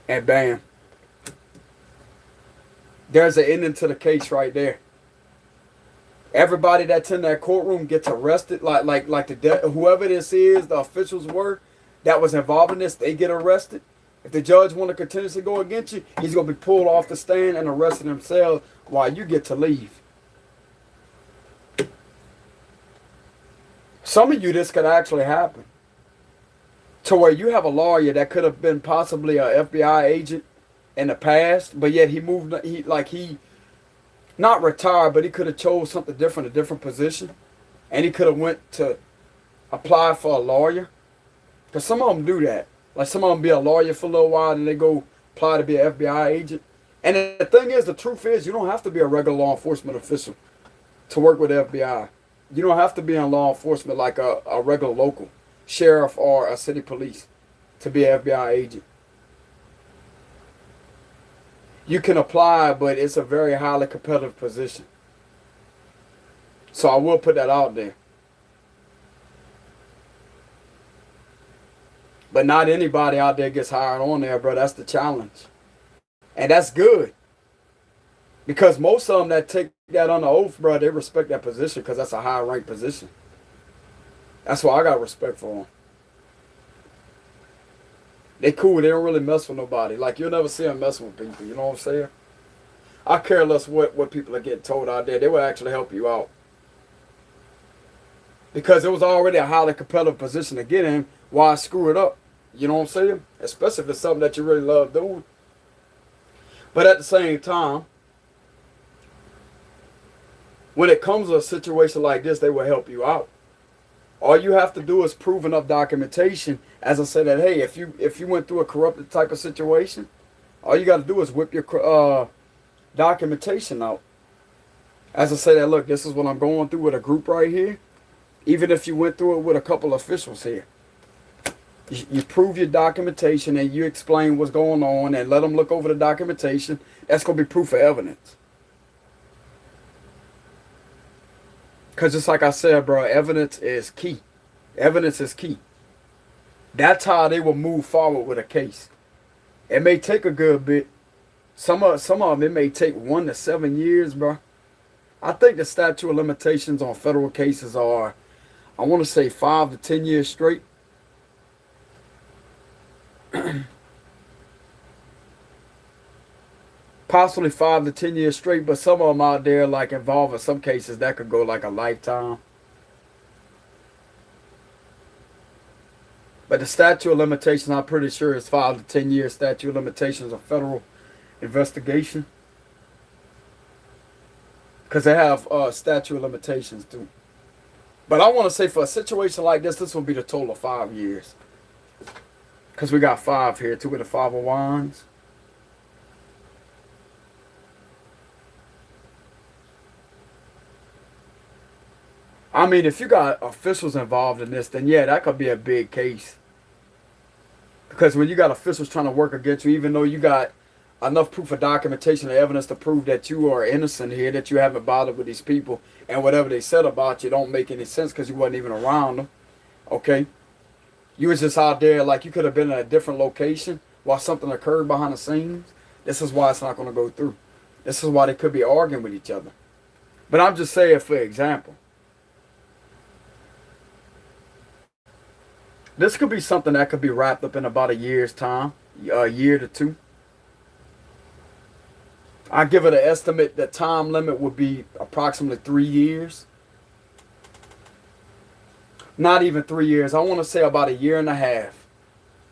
And bam. There's an ending to the case right there. Everybody that's in that courtroom gets arrested. Like whoever this is, the officials were, that was involved in this, they get arrested. If the judge want to continuously go against you, he's going to be pulled off the stand and arrested himself while you get to leave. Some of you, this could actually happen. To where you have a lawyer that could have been possibly an FBI agent in the past, but yet he not retired, but he could have chose something different, a different position. And he could have went to apply for a lawyer. Because some of them do that. Like some of them be a lawyer for a little while and they go apply to be an FBI agent. And the thing is, the truth is, you don't have to be a regular law enforcement official to work with the FBI. You don't have to be in law enforcement like a regular local sheriff or a city police to be an FBI agent. You can apply, but it's a very highly competitive position. So I will put that out there. But not anybody out there gets hired on there, bro. That's the challenge. And that's good. Because most of them that take that on the oath, bro, they respect that position because that's a high-ranked position. That's why I got respect for them. They cool. They don't really mess with nobody. Like, you'll never see them messing with people. You know what I'm saying? I care less what people are getting told out there. They will actually help you out. Because it was already a highly competitive position to get in. Why screw it up? You know what I'm saying? Especially if it's something that you really love doing. But at the same time, when it comes to a situation like this, they will help you out. All you have to do is prove enough documentation. As I said, that hey, if you went through a corrupted type of situation, all you got to do is whip your documentation out. As I said, that look, this is what I'm going through with a group right here. Even if you went through it with a couple officials here. You prove your documentation and you explain what's going on and let them look over the documentation. That's going to be proof of evidence. Because just like I said, bro, evidence is key. Evidence is key. That's how they will move forward with a case. It may take a good bit. Some of them, it may take 1 to 7 years, bro. I think the statute of limitations on federal cases are, I want to say 5 to 10 years straight. Possibly 5 to 10 years straight, but some of them out there, like involved in some cases, that could go like a lifetime. But the statute of limitations, I'm pretty sure is 5 to 10 years statute of limitations of federal investigation. Because they have statute of limitations too. But I want to say for a situation like this will be the total of 5 years. Because we got 5 here, 2 of the 5 of wands. I mean, if you got officials involved in this, then yeah, that could be a big case. Because when you got officials trying to work against you, even though you got enough proof of documentation or evidence to prove that you are innocent here, that you haven't bothered with these people, and whatever they said about you don't make any sense because you wasn't even around them, okay? You was just out there like you could have been in a different location while something occurred behind the scenes. This is why it's not going to go through. This is why they could be arguing with each other. But I'm just saying, for example, this could be something that could be wrapped up in about a year's time, a year to two. I give it an estimate that time limit would be approximately 3 years. Not even 3 years. I want to say about a year and a half.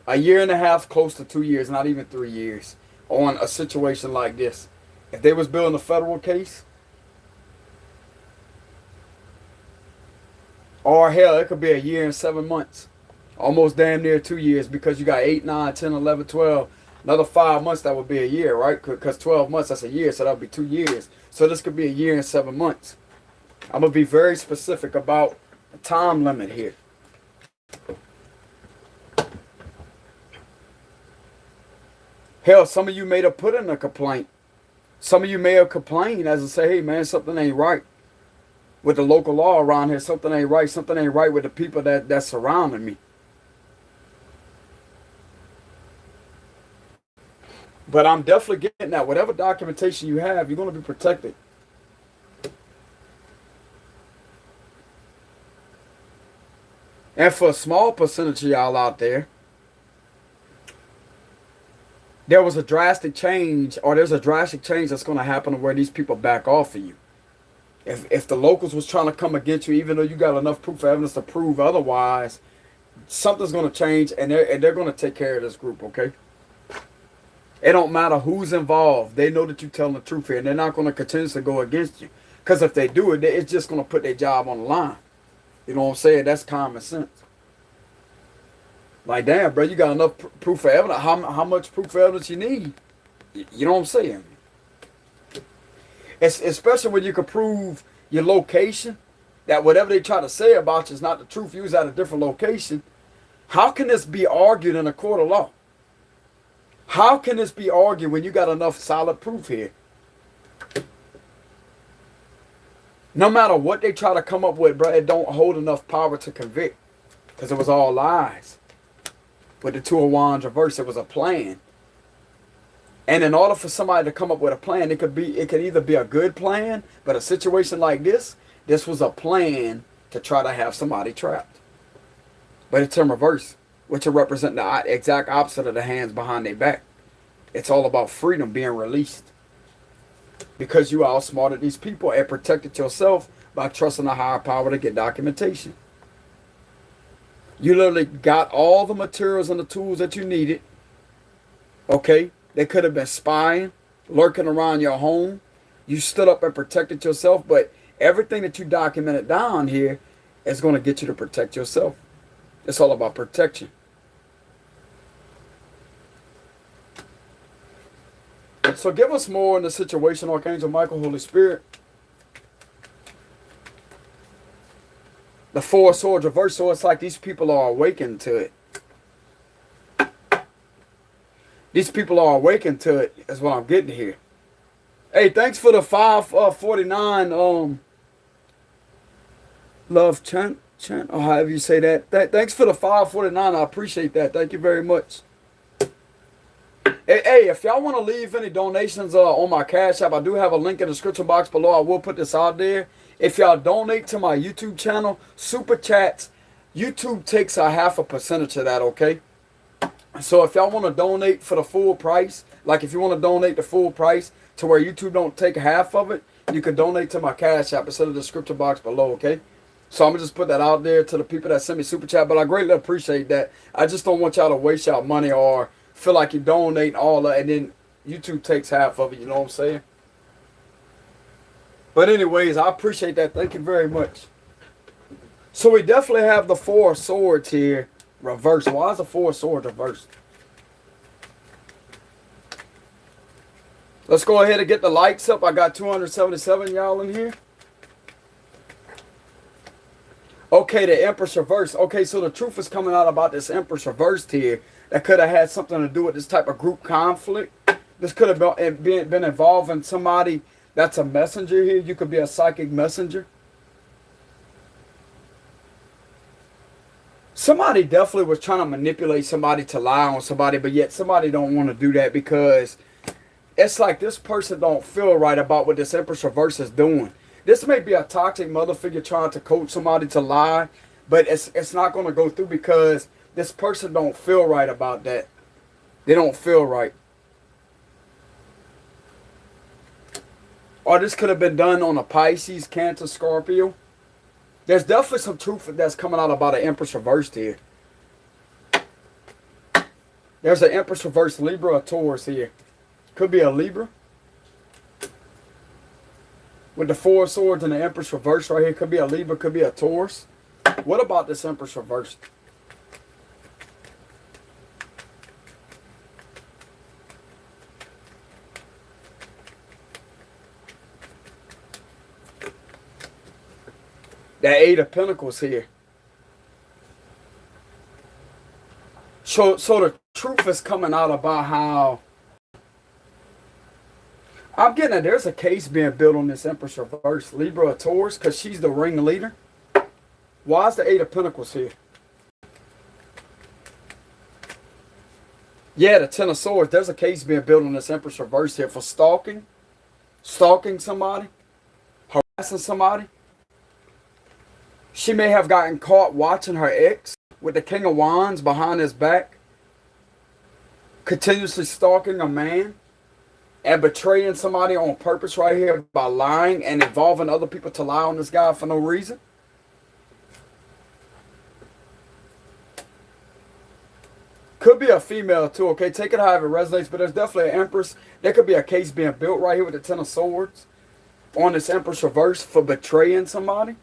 A year and a half, close to 2 years, not even 3 years, on a situation like this. If they was building a federal case, or hell, it could be a year and 7 months. Almost damn near 2 years, because you got 8, 9, 10, 11, 12. Another 5 months, that would be a year, right? Because 12 months, that's a year, so that would be 2 years. So this could be a year and 7 months. I'm going to be very specific about the time limit here. Hell, some of you may have put in a complaint. Some of you may have complained as to say, hey man, something ain't right with the local law around here. Something ain't right. Something ain't right with the people that's surrounding me. But I'm definitely getting that. Whatever documentation you have, you're going to be protected. And for a small percentage of y'all out there, there's a drastic change that's going to happen where these people back off of you. If the locals was trying to come against you, even though you got enough proof of evidence to prove otherwise, something's going to change, and they're going to take care of this group, okay? It don't matter who's involved. They know that you're telling the truth here, and they're not going to continuously go against you. Because if they do it, it's just going to put their job on the line. You know what I'm saying? That's common sense. Like, damn, bro, you got enough proof of evidence. How much proof of evidence you need? You know what I'm saying? Especially when you can prove your location, that whatever they try to say about you is not the truth. You was at a different location. How can this be argued in a court of law? How can this be argued when you got enough solid proof here? No matter what they try to come up with, bro, it don't hold enough power to convict. Because it was all lies. With the Two of Wands reverse, it was a plan. And in order for somebody to come up with a plan, it could either be a good plan, but a situation like this was a plan to try to have somebody trapped. But it's in reverse, which will represent the exact opposite of the hands behind their back. It's all about freedom being released. Because you outsmarted these people and protected yourself by trusting a higher power to get documentation. You literally got all the materials and the tools that you needed. Okay? They could have been spying, lurking around your home. You stood up and protected yourself, but everything that you documented down here is going to get you to protect yourself. It's all about protection. So give us more in the situation, Archangel Michael, Holy Spirit. The Four of Swords reverse, so it's like these people are awakened to it. These people are awakened to it, is what I'm getting here. Hey, thanks for the 549 love chant, or however you say that. Thanks for the 549. I appreciate that. Thank you very much. Hey, if y'all want to leave any donations on my Cash App, I do have a link in the description box below. I will put this out there. If y'all donate to my YouTube channel, Super Chats, YouTube takes a 0.5% of that, okay? So if y'all want to donate for the full price, like if you want to donate the full price to where YouTube don't take half of it, you can donate to my Cash App. It's in the description box below, okay? So I'm going to just put that out there to the people that send me Super Chat, but I greatly appreciate that. I just don't want y'all to waste y'all money or feel like you donate all of it and then YouTube takes half of it, you know what I'm saying? But anyways, I appreciate that. Thank you very much. So we definitely have the Four of Swords here reversed. Why is the Four of Swords reversed? Let's go ahead and get the likes up. I got 277 y'all in here. Okay, the Empress reversed. Okay, so the truth is coming out about this Empress reversed here. That could have had something to do with this type of group conflict. This could have been involving somebody that's a messenger here. You could be a psychic messenger. Somebody definitely was trying to manipulate somebody to lie on somebody, but yet somebody don't want to do that because it's like this person don't feel right about what this Empress reverse is doing. This may be a toxic mother figure trying to coach somebody to lie, but it's not going to go through because this person don't feel right about that. They don't feel right. Or this could have been done on a Pisces, Cancer, Scorpio. There's definitely some truth that's coming out about an Empress reversed here. There's an Empress reversed Libra or Taurus here. Could be a Libra. With the Four of Swords and the Empress reversed right here. Could be a Libra, could be a Taurus. What about this Empress reversed? The Eight of Pentacles here. So the truth is coming out about how I'm getting that there's a case being built on this Empress reverse Libra or Taurus because she's the ringleader. Why is the Eight of Pentacles here? Yeah, the Ten of Swords. There's a case being built on this Empress reverse here for stalking somebody, harassing somebody. She may have gotten caught watching her ex with the King of Wands behind his back, continuously stalking a man and betraying somebody on purpose right here by lying and involving other people to lie on this guy for no reason. Could be a female too, okay? Take it however it resonates, but there's definitely an Empress. There could be a case being built right here with the Ten of Swords on this Empress reverse for betraying somebody.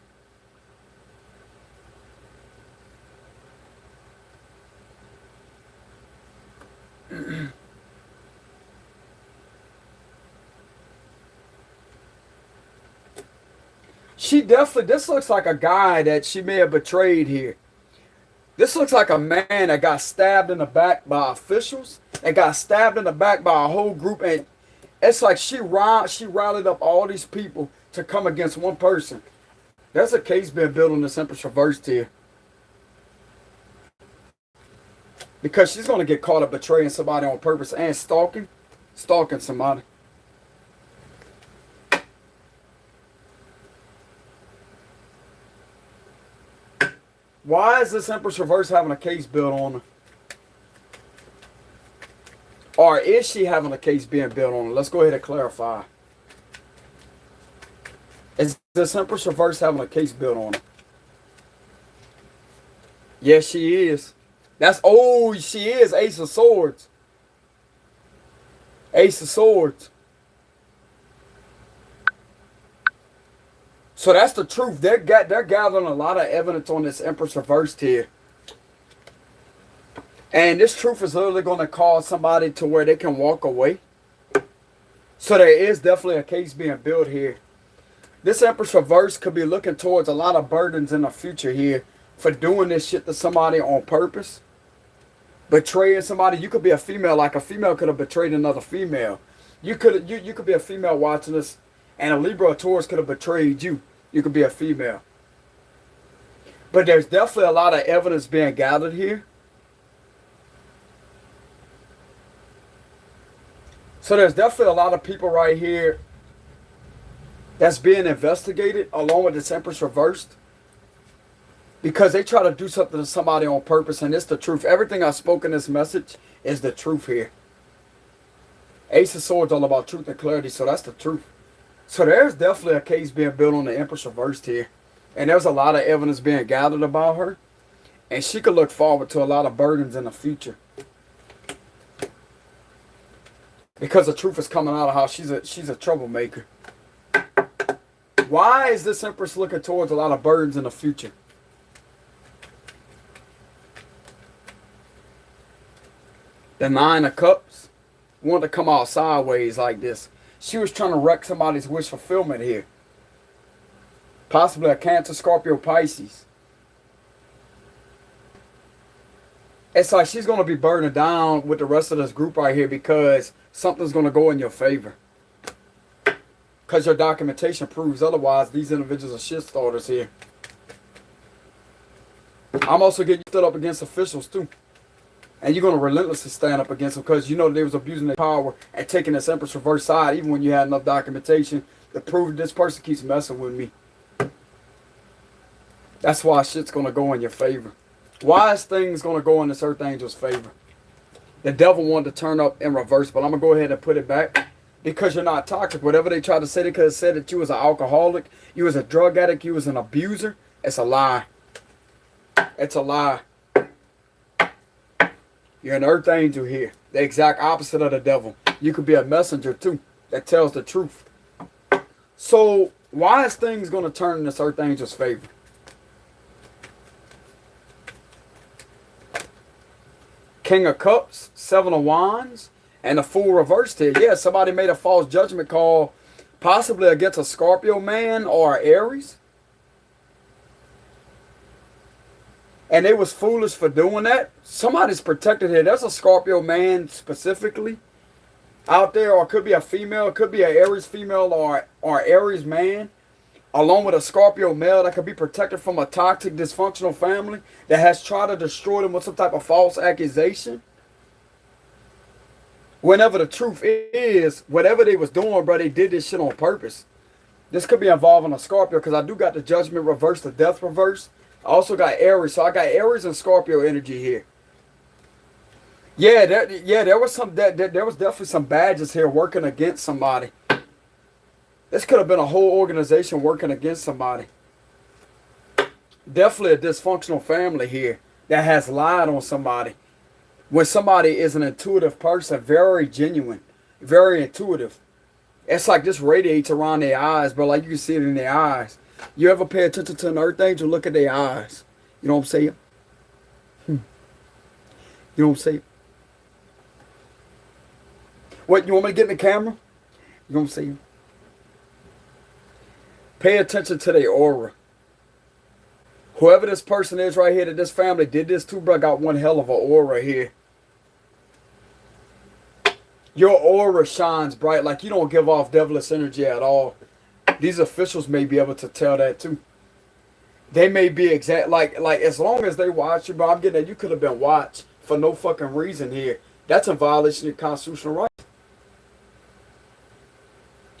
She definitely, this looks like a guy that she may have betrayed here. This looks like a man that got stabbed in the back by officials, and got stabbed in the back by a whole group, and it's like she rallied up all these people to come against one person. There's a case being built on this Empress reversed here. Because she's going to get caught up betraying somebody on purpose and stalking somebody. Why is this Empress reverse having a case built on her? Or is she having a case being built on her? Let's go ahead and clarify. Is this Empress reverse having a case built on her? Yes, she is. She is Ace of Swords. Ace of Swords. So that's the truth. They're gathering a lot of evidence on this Empress reversed here. And this truth is literally going to cause somebody to where they can walk away. So there is definitely a case being built here. This Empress reverse could be looking towards a lot of burdens in the future here for doing this shit to somebody on purpose. Betraying somebody. You could be a female, like a female could have betrayed another female. You could be a female watching this, and a Libra or Taurus could have betrayed you. You could be a female. But there's definitely a lot of evidence being gathered here. So there's definitely a lot of people right here that's being investigated along with this Empress reversed. Because they try to do something to somebody on purpose, and it's the truth. Everything I spoke in this message is the truth here. Ace of Swords all about truth and clarity, so that's the truth. So there's definitely a case being built on the Empress reversed here. And there's a lot of evidence being gathered about her. And she could look forward to a lot of burdens in the future. Because the truth is coming out of how she's a troublemaker. Why is this Empress looking towards a lot of burdens in the future? The Nine of Cups wanted to come out sideways like this. She was trying to wreck somebody's wish fulfillment here. Possibly a Cancer, Scorpio, Pisces. It's like she's going to be burdened down with the rest of this group right here because something's going to go in your favor. Because your documentation proves otherwise. These individuals are shit starters here. I'm also getting stood up against officials too. And you're going to relentlessly stand up against them because you know they was abusing their power and taking this Empress reverse side even when you had enough documentation to prove this person keeps messing with me. That's why shit's going to go in your favor. Why is things going to go in this Earth Angel's favor? The devil wanted to turn up in reverse, but I'm going to go ahead and put it back. Because you're not toxic. Whatever they tried to say, they could have said that you was an alcoholic, you was a drug addict, you was an abuser. It's a lie. It's a lie. You're an Earth Angel here. The exact opposite of the devil. You could be a messenger too that tells the truth. So why is things going to turn in this Earth Angel's favor? King of Cups, Seven of Wands, and the Fool reversed here. Yeah, somebody made a false judgment call, possibly against a Scorpio man or Aries. And they was foolish for doing that. Somebody's protected here. There's a Scorpio man specifically out there, or it could be a female, it could be an Aries female or Aries man, along with a Scorpio male that could be protected from a toxic, dysfunctional family that has tried to destroy them with some type of false accusation. Whenever the truth is, whatever they was doing, bro, they did this shit on purpose. This could be involving a Scorpio because I do got the Judgment reverse, the Death reverse. I also got Aries, so I got Aries and Scorpio energy here. Yeah, there was definitely some badges here working against somebody. This could have been a whole organization working against somebody. Definitely a dysfunctional family here that has lied on somebody. When somebody is an intuitive person, very genuine, very intuitive. It's like this radiates around their eyes, bro. Like you can see it in their eyes. You ever pay attention to an Earth Angel? Look at their eyes. You know what I'm saying? You know what I'm saying? What, you want me to get in the camera? You know what I'm saying? Pay attention to their aura. Whoever this person is right here that this family did this to, bro, got one hell of an aura here. Your aura shines bright, like you don't give off devilish energy at all. These officials may be able to tell that too. They may be exact, like as long as they watch you, bro, I'm getting that you could have been watched for no fucking reason here. That's a violation of constitutional rights.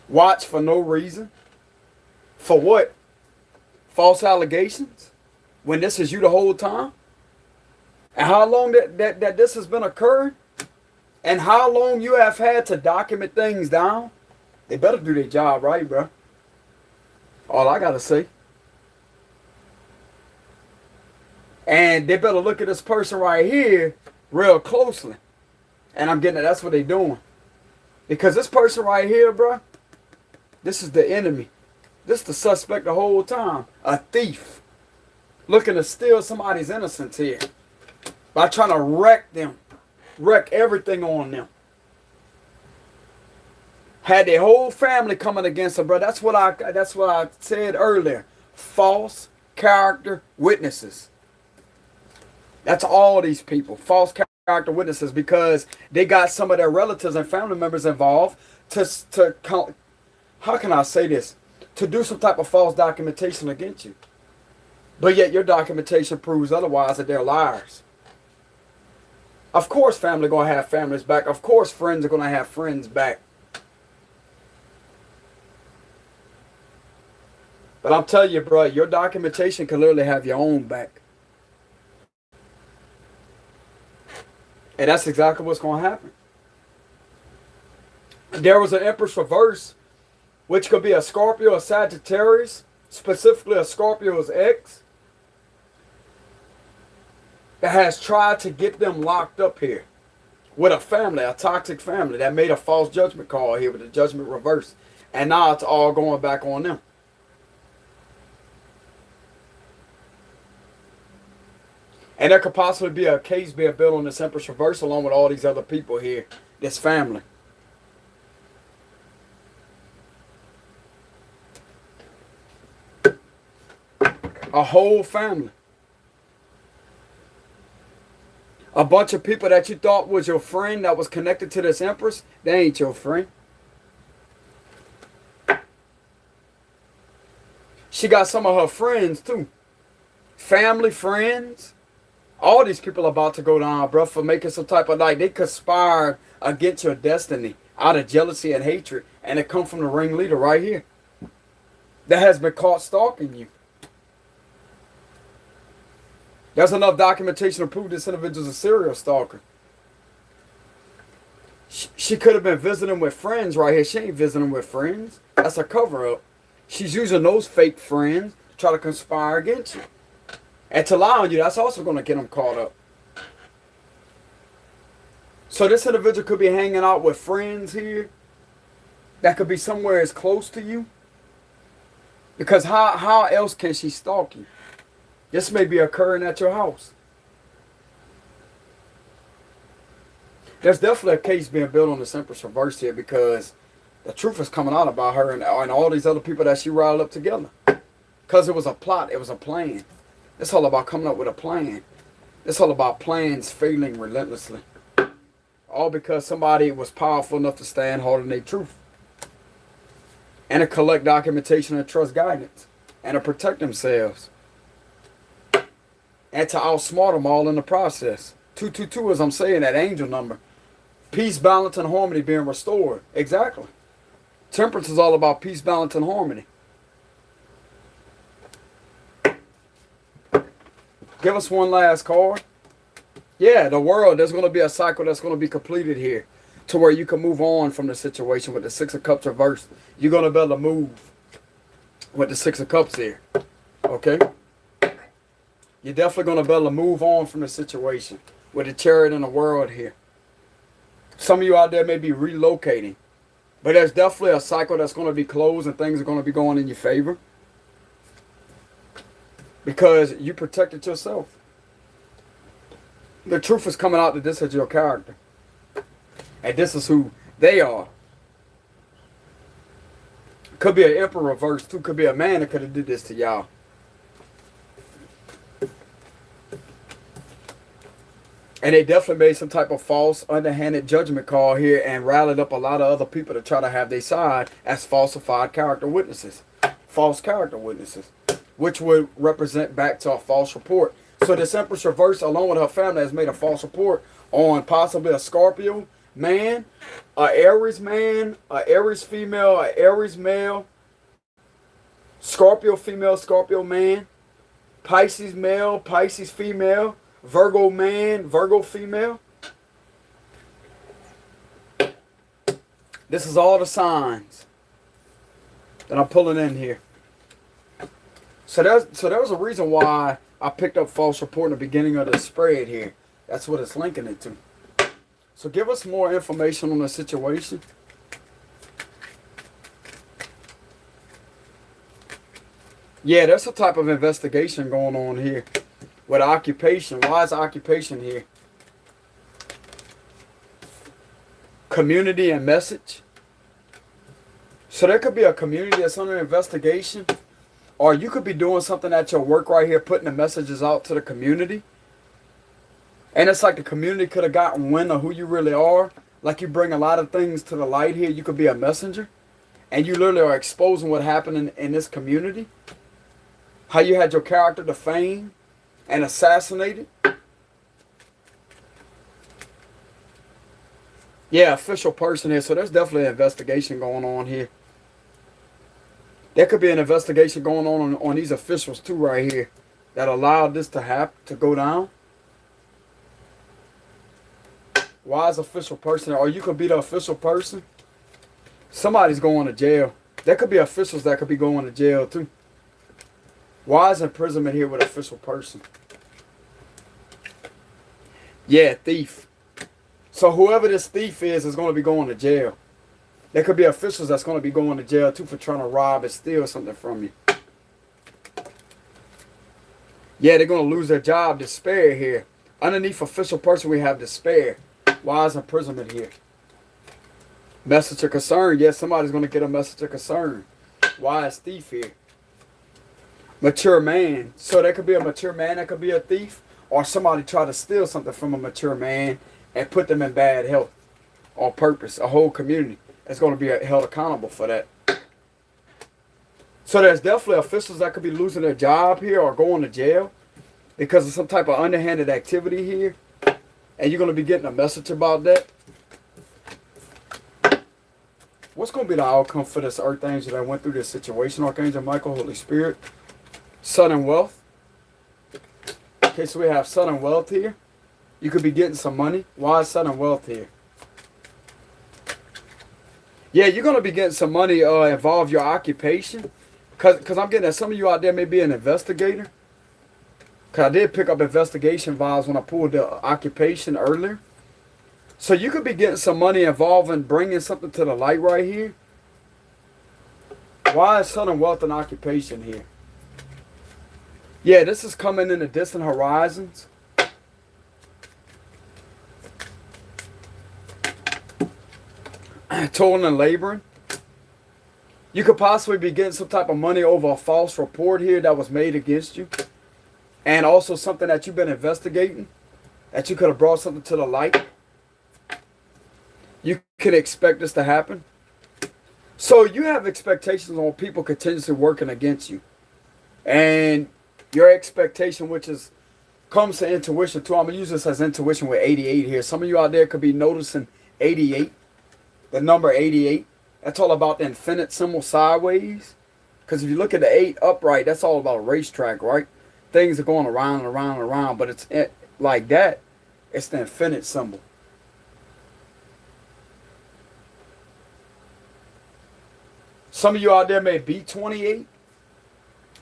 Watch for no reason. For what? False allegations? When this is you the whole time? And how long that this has been occurring? And how long you have had to document things down? They better do their job right, bro. All I gotta say. And they better look at this person right here real closely. And I'm getting that that's what they doing. Because this person right here, bro, this is the enemy. This is the suspect the whole time. A thief. Looking to steal somebody's innocence here. By trying to wreck them. Wreck everything on them. Had their whole family coming against them, bro. That's what I said earlier. False character witnesses. That's all these people. False character witnesses, because they got some of their relatives and family members involved to how can I say this? To do some type of false documentation against you. But yet your documentation proves otherwise, that they're liars. Of course family going to have families back. Of course friends are going to have friends back. But I'm telling you, bro, your documentation can literally have your own back. And that's exactly what's going to happen. There was an Empress reverse, which could be a Scorpio, a Sagittarius, specifically a Scorpio's ex, that has tried to get them locked up here with a family, a toxic family that made a false judgment call here with the judgment reverse. And now it's all going back on them. And there could possibly be a case being built on this Empress reverse along with all these other people here, this family. A whole family. A bunch of people that you thought was your friend that was connected to this Empress, they ain't your friend. She got some of her friends too. Family, friends. All these people are about to go down, bro, for making some type of, like, they conspired against your destiny out of jealousy and hatred. And it come from the ringleader right here that has been caught stalking you. There's enough documentation to prove this individual's a serial stalker. She could have been visiting with friends right here. She ain't visiting with friends. That's a cover-up. She's using those fake friends to try to conspire against you. And to lie on you, that's also going to get them caught up. So this individual could be hanging out with friends here that could be somewhere as close to you. Because how else can she stalk you? This may be occurring at your house. There's definitely a case being built on this Empress reverse here because the truth is coming out about her and all these other people that she riled up together. Because it was a plot. It was a plan. It's all about coming up with a plan. It's all about plans failing relentlessly. All because somebody was powerful enough to stand hard in their truth. And to collect documentation and trust guidance. And to protect themselves. And to outsmart them all in the process. 222, as I'm saying, that angel number. Peace, balance, and harmony being restored. Exactly. Temperance is all about peace, balance, and harmony. Give us one last card. Yeah, the world. There's going to be a cycle that's going to be completed here. To where you can move on from the situation with the Six of Cups reversed. You're going to be able to move with the Six of Cups here. Okay? You're definitely going to be able to move on from the situation with the Chariot in the world here. Some of you out there may be relocating. But there's definitely a cycle that's going to be closed and things are going to be going in your favor. Because you protected yourself. The truth is coming out that this is your character. And this is who they are. Could be an Emperor reverse too. Could be a man that could have did this to y'all. And they definitely made some type of false, underhanded judgment call here and rallied up a lot of other people to try to have their side as falsified character witnesses. False character witnesses. Which would represent back to a false report. So this Empress reverse, along with her family, has made a false report on possibly a Scorpio man, a Aries man, a Aries female, a Aries male, Scorpio female, Scorpio man, Pisces male, Pisces female, Virgo man, Virgo female. This is all the signs that I'm pulling in here. So there was a reason why I picked up false report in the beginning of the spread here. That's what it's linking it to. So give us more information on the situation. Yeah, there's a type of investigation going on here. With occupation. Why is occupation here? Community and message. So there could be a community that's under investigation. Or you could be doing something at your work right here, putting the messages out to the community. And it's like the community could have gotten wind of who you really are. Like you bring a lot of things to the light here. You could be a messenger. And you literally are exposing what happened in this community. How you had your character defamed and assassinated. Yeah, official person here. So there's definitely an investigation going on here. There could be an investigation going on these officials too right here. That allowed this to happen, to go down. Why is official person? Or you could be the official person. Somebody's going to jail. There could be officials that could be going to jail too. Why is imprisonment here with official person? Yeah, thief. So whoever this thief is going to be going to jail. There could be officials that's going to be going to jail too for trying to rob and steal something from you. Yeah, they're going to lose their job. Despair here. Underneath official person we have despair. Why is imprisonment here? Message of concern. Yes, somebody's going to get a message of concern. Why is thief here? Mature man. So there could be a mature man that could be a thief. or somebody try to steal something from a mature man and put them in bad health on purpose. A whole community is going to be held accountable for that. So there's definitely officials that could be losing their job here or going to jail because of some type of underhanded activity here. And you're going to be getting a message about that. What's going to be the outcome for this earth angel that went through this situation? Archangel Michael, Holy Spirit. Sudden wealth. Okay, so we have sudden wealth here. You could be getting some money. Why is sudden wealth here? Yeah, you're going to be getting some money involve your occupation. Because I'm getting that some of you out there may be an investigator. Because I did pick up investigation vibes when I pulled the occupation earlier. So you could be getting some money involving bringing something to the light right here. Why is sudden wealth and occupation here? Yeah, this is coming in the distant horizons. Toiling and laboring. You could possibly be getting some type of money over a false report here that was made against you. And also something that you've been investigating. That you could have brought something to the light. You could expect this to happen. So you have expectations on people continuously working against you. And your expectation, which is comes to intuition too. I'm going to use this as intuition with 88 here. Some of you out there could be noticing 88. The number 88. That's all about the infinite symbol sideways. Because if you look at the 8 upright, that's all about a racetrack, right? Things are going around and around and around. But it's like that. It's the infinite symbol. Some of you out there may be 28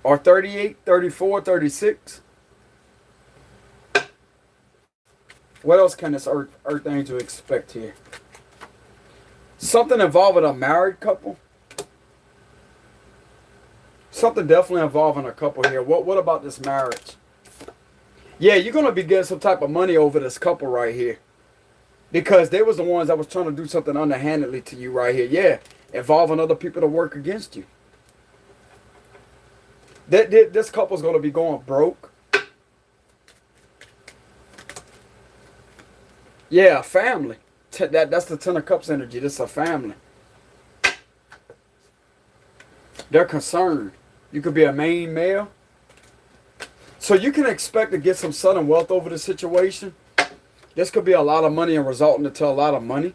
or 38, 34, 36. What else can this earth angel expect here? Something involving a married couple. Something definitely involving a couple here. What about this marriage? Yeah, you're going to be getting some type of money over this couple right here. Because they was the ones that was trying to do something underhandedly to you right here. Yeah, involving other people to work against you. This couple's going to be going broke. Yeah, family. That's the Ten of Cups energy. This is a family. They're concerned. You could be a main male. So you can expect to get some sudden wealth over the situation. This could be a lot of money and resulting into a lot of money.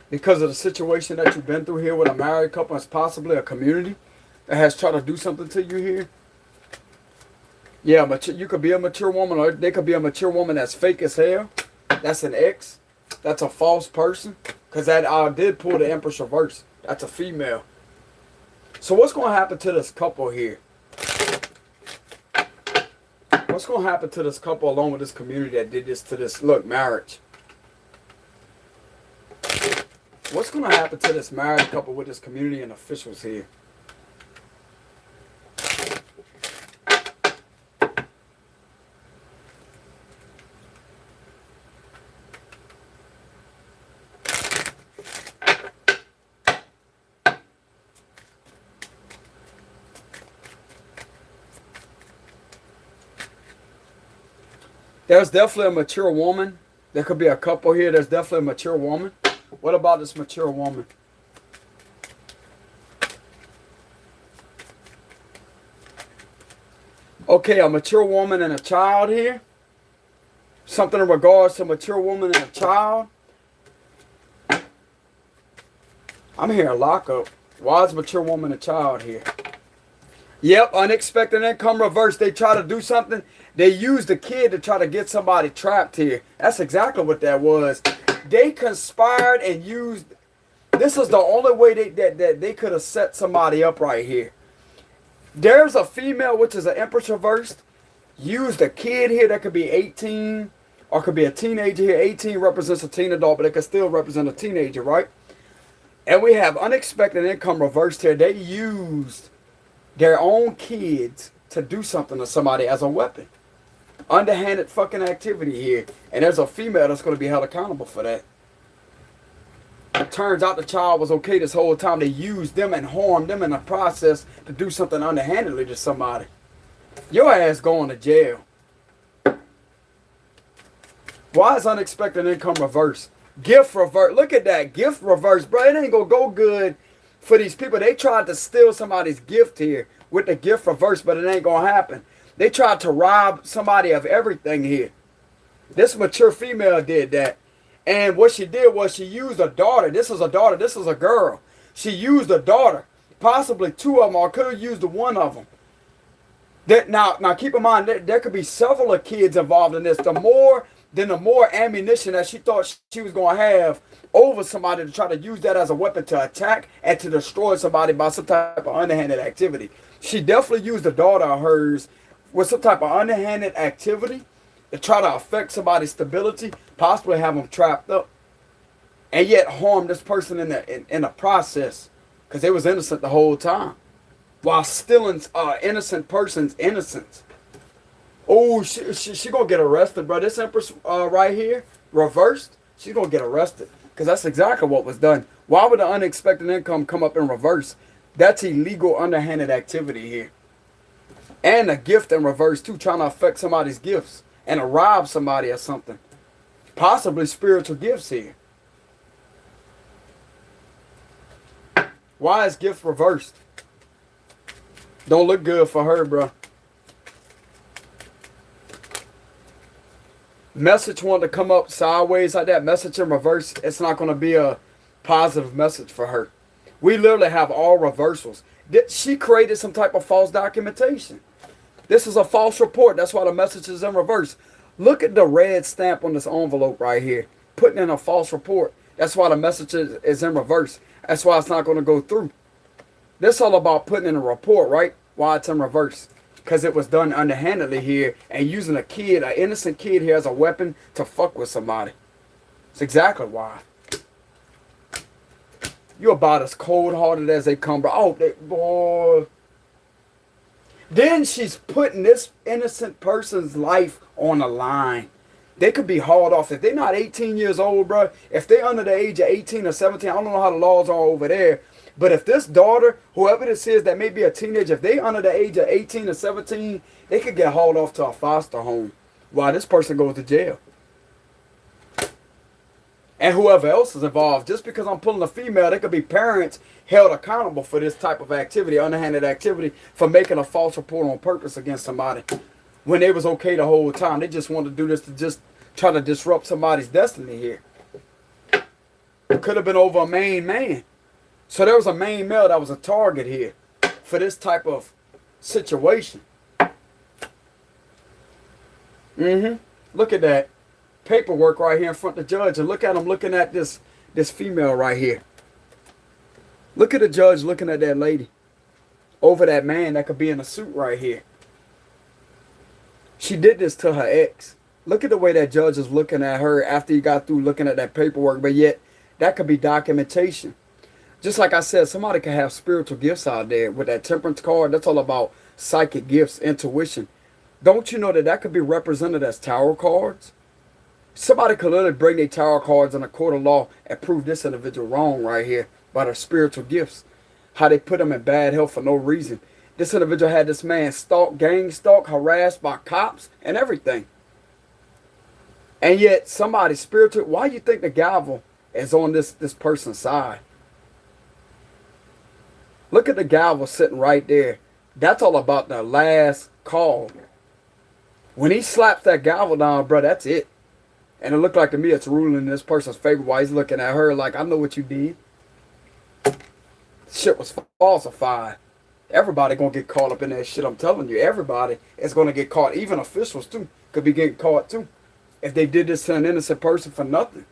Because of the situation that you've been through here with a married couple. It's possibly a community that has tried to do something to you here. Yeah, but you could be a mature woman, or they could be a mature woman that's fake as hell. That's an ex. That's a false person. Because that I did pull the Empress reverse. That's a female. So what's going to happen to this couple here? What's going to happen to this couple along with this community that did this to this, look, marriage? What's going to happen to this married couple with this community and officials here? There's definitely a mature woman. There could be a couple here. There's definitely a mature woman. What about this mature woman? Okay, a mature woman and a child here. Something in regards to a mature woman and a child. I'm hearing lockup. Why is mature woman and child here? Yep, unexpected income reverse. They try to do something. They use the kid to try to get somebody trapped here. That's exactly what that was. They conspired and used. This is the only way that they could have set somebody up right here. There's a female, which is an Empress reversed. Used a kid here that could be 18 or could be a teenager here. 18 represents a teen adult, but it could still represent a teenager, right? And we have unexpected income reversed here. They used their own kids to do something to somebody as a weapon. Underhanded fucking activity here. And there's a female that's going to be held accountable for that. It turns out the child was okay this whole time. They used them and harmed them in the process to do something underhandedly to somebody. Your ass going to jail. Why is unexpected income reverse? Gift reverse. Look at that. Gift reverse. Bro, it ain't going to go good for these people. They tried to steal somebody's gift here with the gift reverse, but it ain't going to happen. They tried to rob somebody of everything here. This mature female did that. And what she did was she used a daughter. This is a daughter. This is a girl. She used a daughter. Possibly two of them, or could have used one of them. Now keep in mind, there could be several kids involved in this. The more ammunition that she thought she was going to have over somebody to try to use that as a weapon to attack and to destroy somebody by some type of underhanded activity. She definitely used a daughter of hers with some type of underhanded activity to try to affect somebody's stability, possibly have them trapped up, and yet harm this person in the process because they was innocent the whole time while stealing innocent person's innocence. Oh, she gonna get arrested, bro. This Empress right here, reversed, she's gonna get arrested because that's exactly what was done. Why would the unexpected income come up in reverse? That's illegal underhanded activity here. And a gift in reverse too, trying to affect somebody's gifts and to rob somebody or something. Possibly spiritual gifts here. Why is gift reversed? Don't look good for her, bro. Message wanted to come up sideways like that. Message in reverse, it's not going to be a positive message for her. We literally have all reversals. She created some type of false documentation. This is a false report. That's why the message is in reverse. Look at the red stamp on this envelope right here. Putting in a false report. That's why the message is in reverse. That's why it's not going to go through. This is all about putting in a report, right? Why it's in reverse. Because it was done underhandedly here and using a kid, an innocent kid here as a weapon to fuck with somebody. That's exactly why. You're about as cold-hearted as they come, bro. Oh, boy. Then she's putting this innocent person's life on the line. They could be hauled off. If they're not 18 years old, bro, if they're under the age of 18 or 17, I don't know how the laws are over there, but if this daughter, whoever this is that may be a teenager, if they under the age of 18 or 17, they could get hauled off to a foster home while this person goes to jail. And whoever else is involved, just because I'm pulling a female, there could be parents held accountable for this type of activity, underhanded activity, for making a false report on purpose against somebody when they was okay the whole time. They just wanted to do this to just try to disrupt somebody's destiny here. It could have been over a main man. So there was a main male that was a target here for this type of situation. Look at that paperwork right here in front of the judge, and look at him looking at this female right here. Look at the judge looking at that lady over that man that could be in a suit right here. She did this to her ex. Look at the way that judge is looking at her after he got through looking at that paperwork, but yet that could be documentation. Just like I said, somebody could have spiritual gifts out there with that temperance card. That's all about psychic gifts, intuition. Don't you know that could be represented as tarot cards? Somebody could literally bring their tarot cards in a court of law and prove this individual wrong right here by their spiritual gifts. How they put them in bad health for no reason. This individual had this man stalked, gang stalked, harassed by cops and everything. And yet somebody spiritual, why do you think the gavel is on this person's side? Look at the gavel sitting right there. That's all about the last call. When he slaps that gavel down, bro, that's it. And it looked like to me it's ruling in this person's favor while he's looking at her like, I know what you did. Shit was falsified. Everybody gonna get caught up in that shit, I'm telling you. Everybody is gonna get caught. Even officials too could be getting caught too. If they did this to an innocent person for nothing.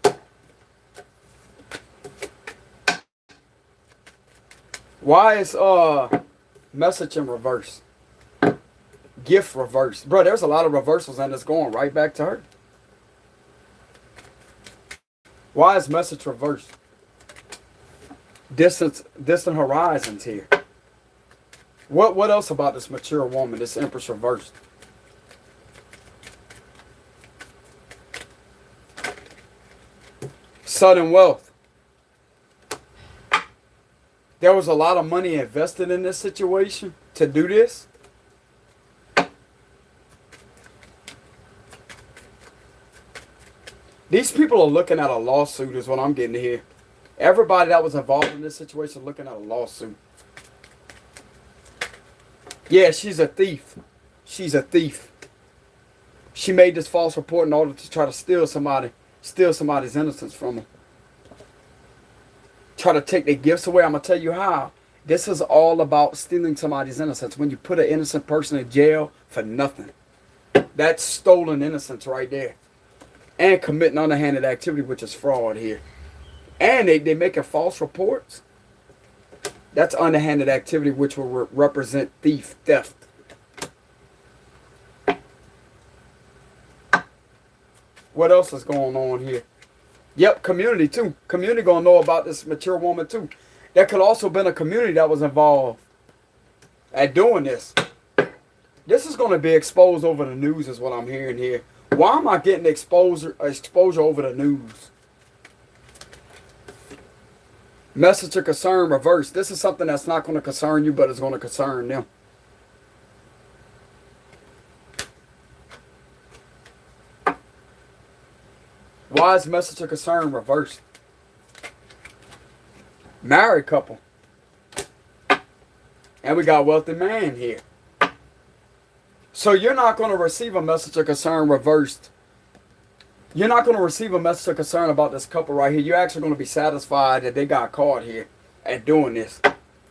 Why is message in reverse? Gift reverse. Bro, there's a lot of reversals and it's going right back to her. Why is message reversed? Distant horizons here. What else about this mature woman, this Empress reversed? Sudden wealth. There was a lot of money invested in this situation to do this. These people are looking at a lawsuit is what I'm getting to hear. Everybody that was involved in this situation looking at a lawsuit. Yeah, she's a thief. She's a thief. She made this false report in order to try to steal somebody's innocence from them. Try to take their gifts away. I'm going to tell you how. This is all about stealing somebody's innocence. When you put an innocent person in jail for nothing. That's stolen innocence right there. And committing underhanded activity, which is fraud here. And they making false reports. That's underhanded activity, which will represent theft. What else is going on here? Yep, community too. Community gonna know about this mature woman too. There could also been a community that was involved at doing this. This is gonna be exposed over the news, is what I'm hearing here. Why am I getting exposure over the news? Message of concern reversed. This is something that's not going to concern you, but it's going to concern them. Why is message of concern reversed? Married couple. And we got wealthy man here. So you're not going to receive a message of concern reversed. You're not going to receive a message of concern about this couple right here. You're actually going to be satisfied that they got caught here at doing this.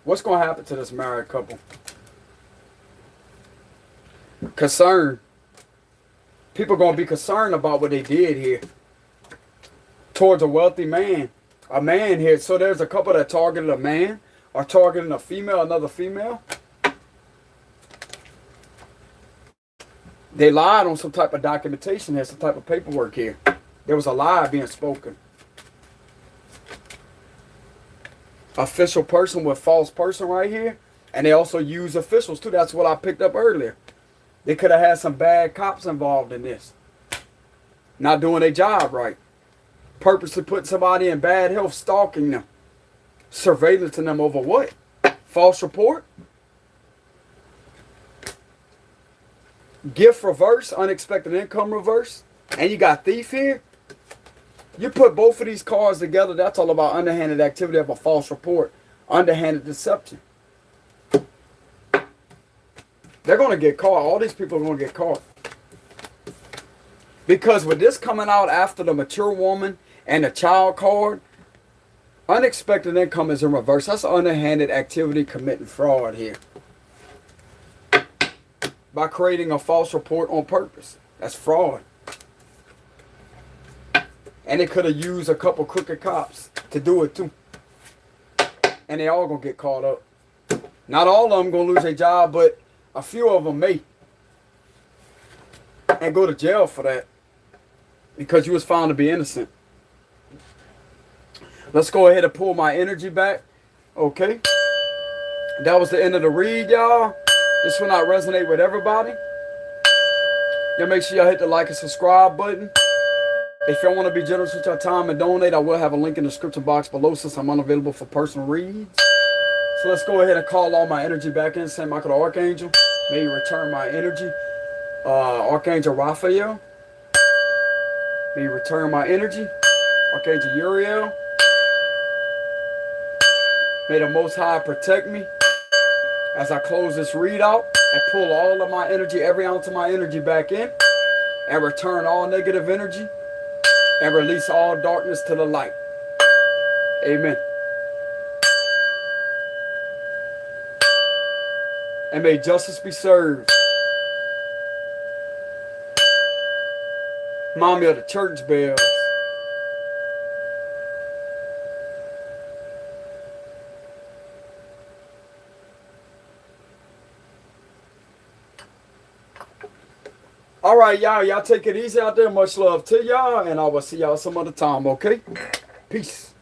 What's going to happen to this married couple? Concern. People are going to be concerned about what they did here. Towards a wealthy man. A man here. So there's a couple that targeted a man. Or targeting a female, another female. They lied on some type of documentation here, some type of paperwork here. There was a lie being spoken. Official person with false person right here. And they also use officials too. That's what I picked up earlier. They could have had some bad cops involved in this. Not doing their job right. Purposely putting somebody in bad health, stalking them. Surveillancing them over what? False report? Gift reverse, unexpected income reverse, and you got thief here. You put both of these cards together, that's all about underhanded activity of a false report, underhanded deception. They're going to get caught. All these people are going to get caught. Because with this coming out after the mature woman and the child card, unexpected income is in reverse. That's underhanded activity committing fraud here. By creating a false report on purpose. That's fraud. And they could have used a couple crooked cops to do it too. And they all going to get caught up. Not all of them going to lose their job, but a few of them may. And go to jail for that. Because you was found to be innocent. Let's go ahead and pull my energy back. Okay. That was the end of the read, y'all. This will not resonate with everybody. Y'all make sure y'all hit the like and subscribe button. If y'all want to be generous with your time and donate, I will have a link in the description box below since I'm unavailable for personal reads. So let's go ahead and call all my energy back in. Saint Michael the Archangel. May you return my energy. Archangel Raphael. May you return my energy. Archangel Uriel. May the Most High protect me as I close this readout and pull all of my energy, every ounce of my energy back in, and return all negative energy and release all darkness to the light. Amen. And may justice be served. Remind me of the church bells. All right, y'all. Y'all take it easy out there. Much love to y'all. And I will see y'all some other time, okay? Peace.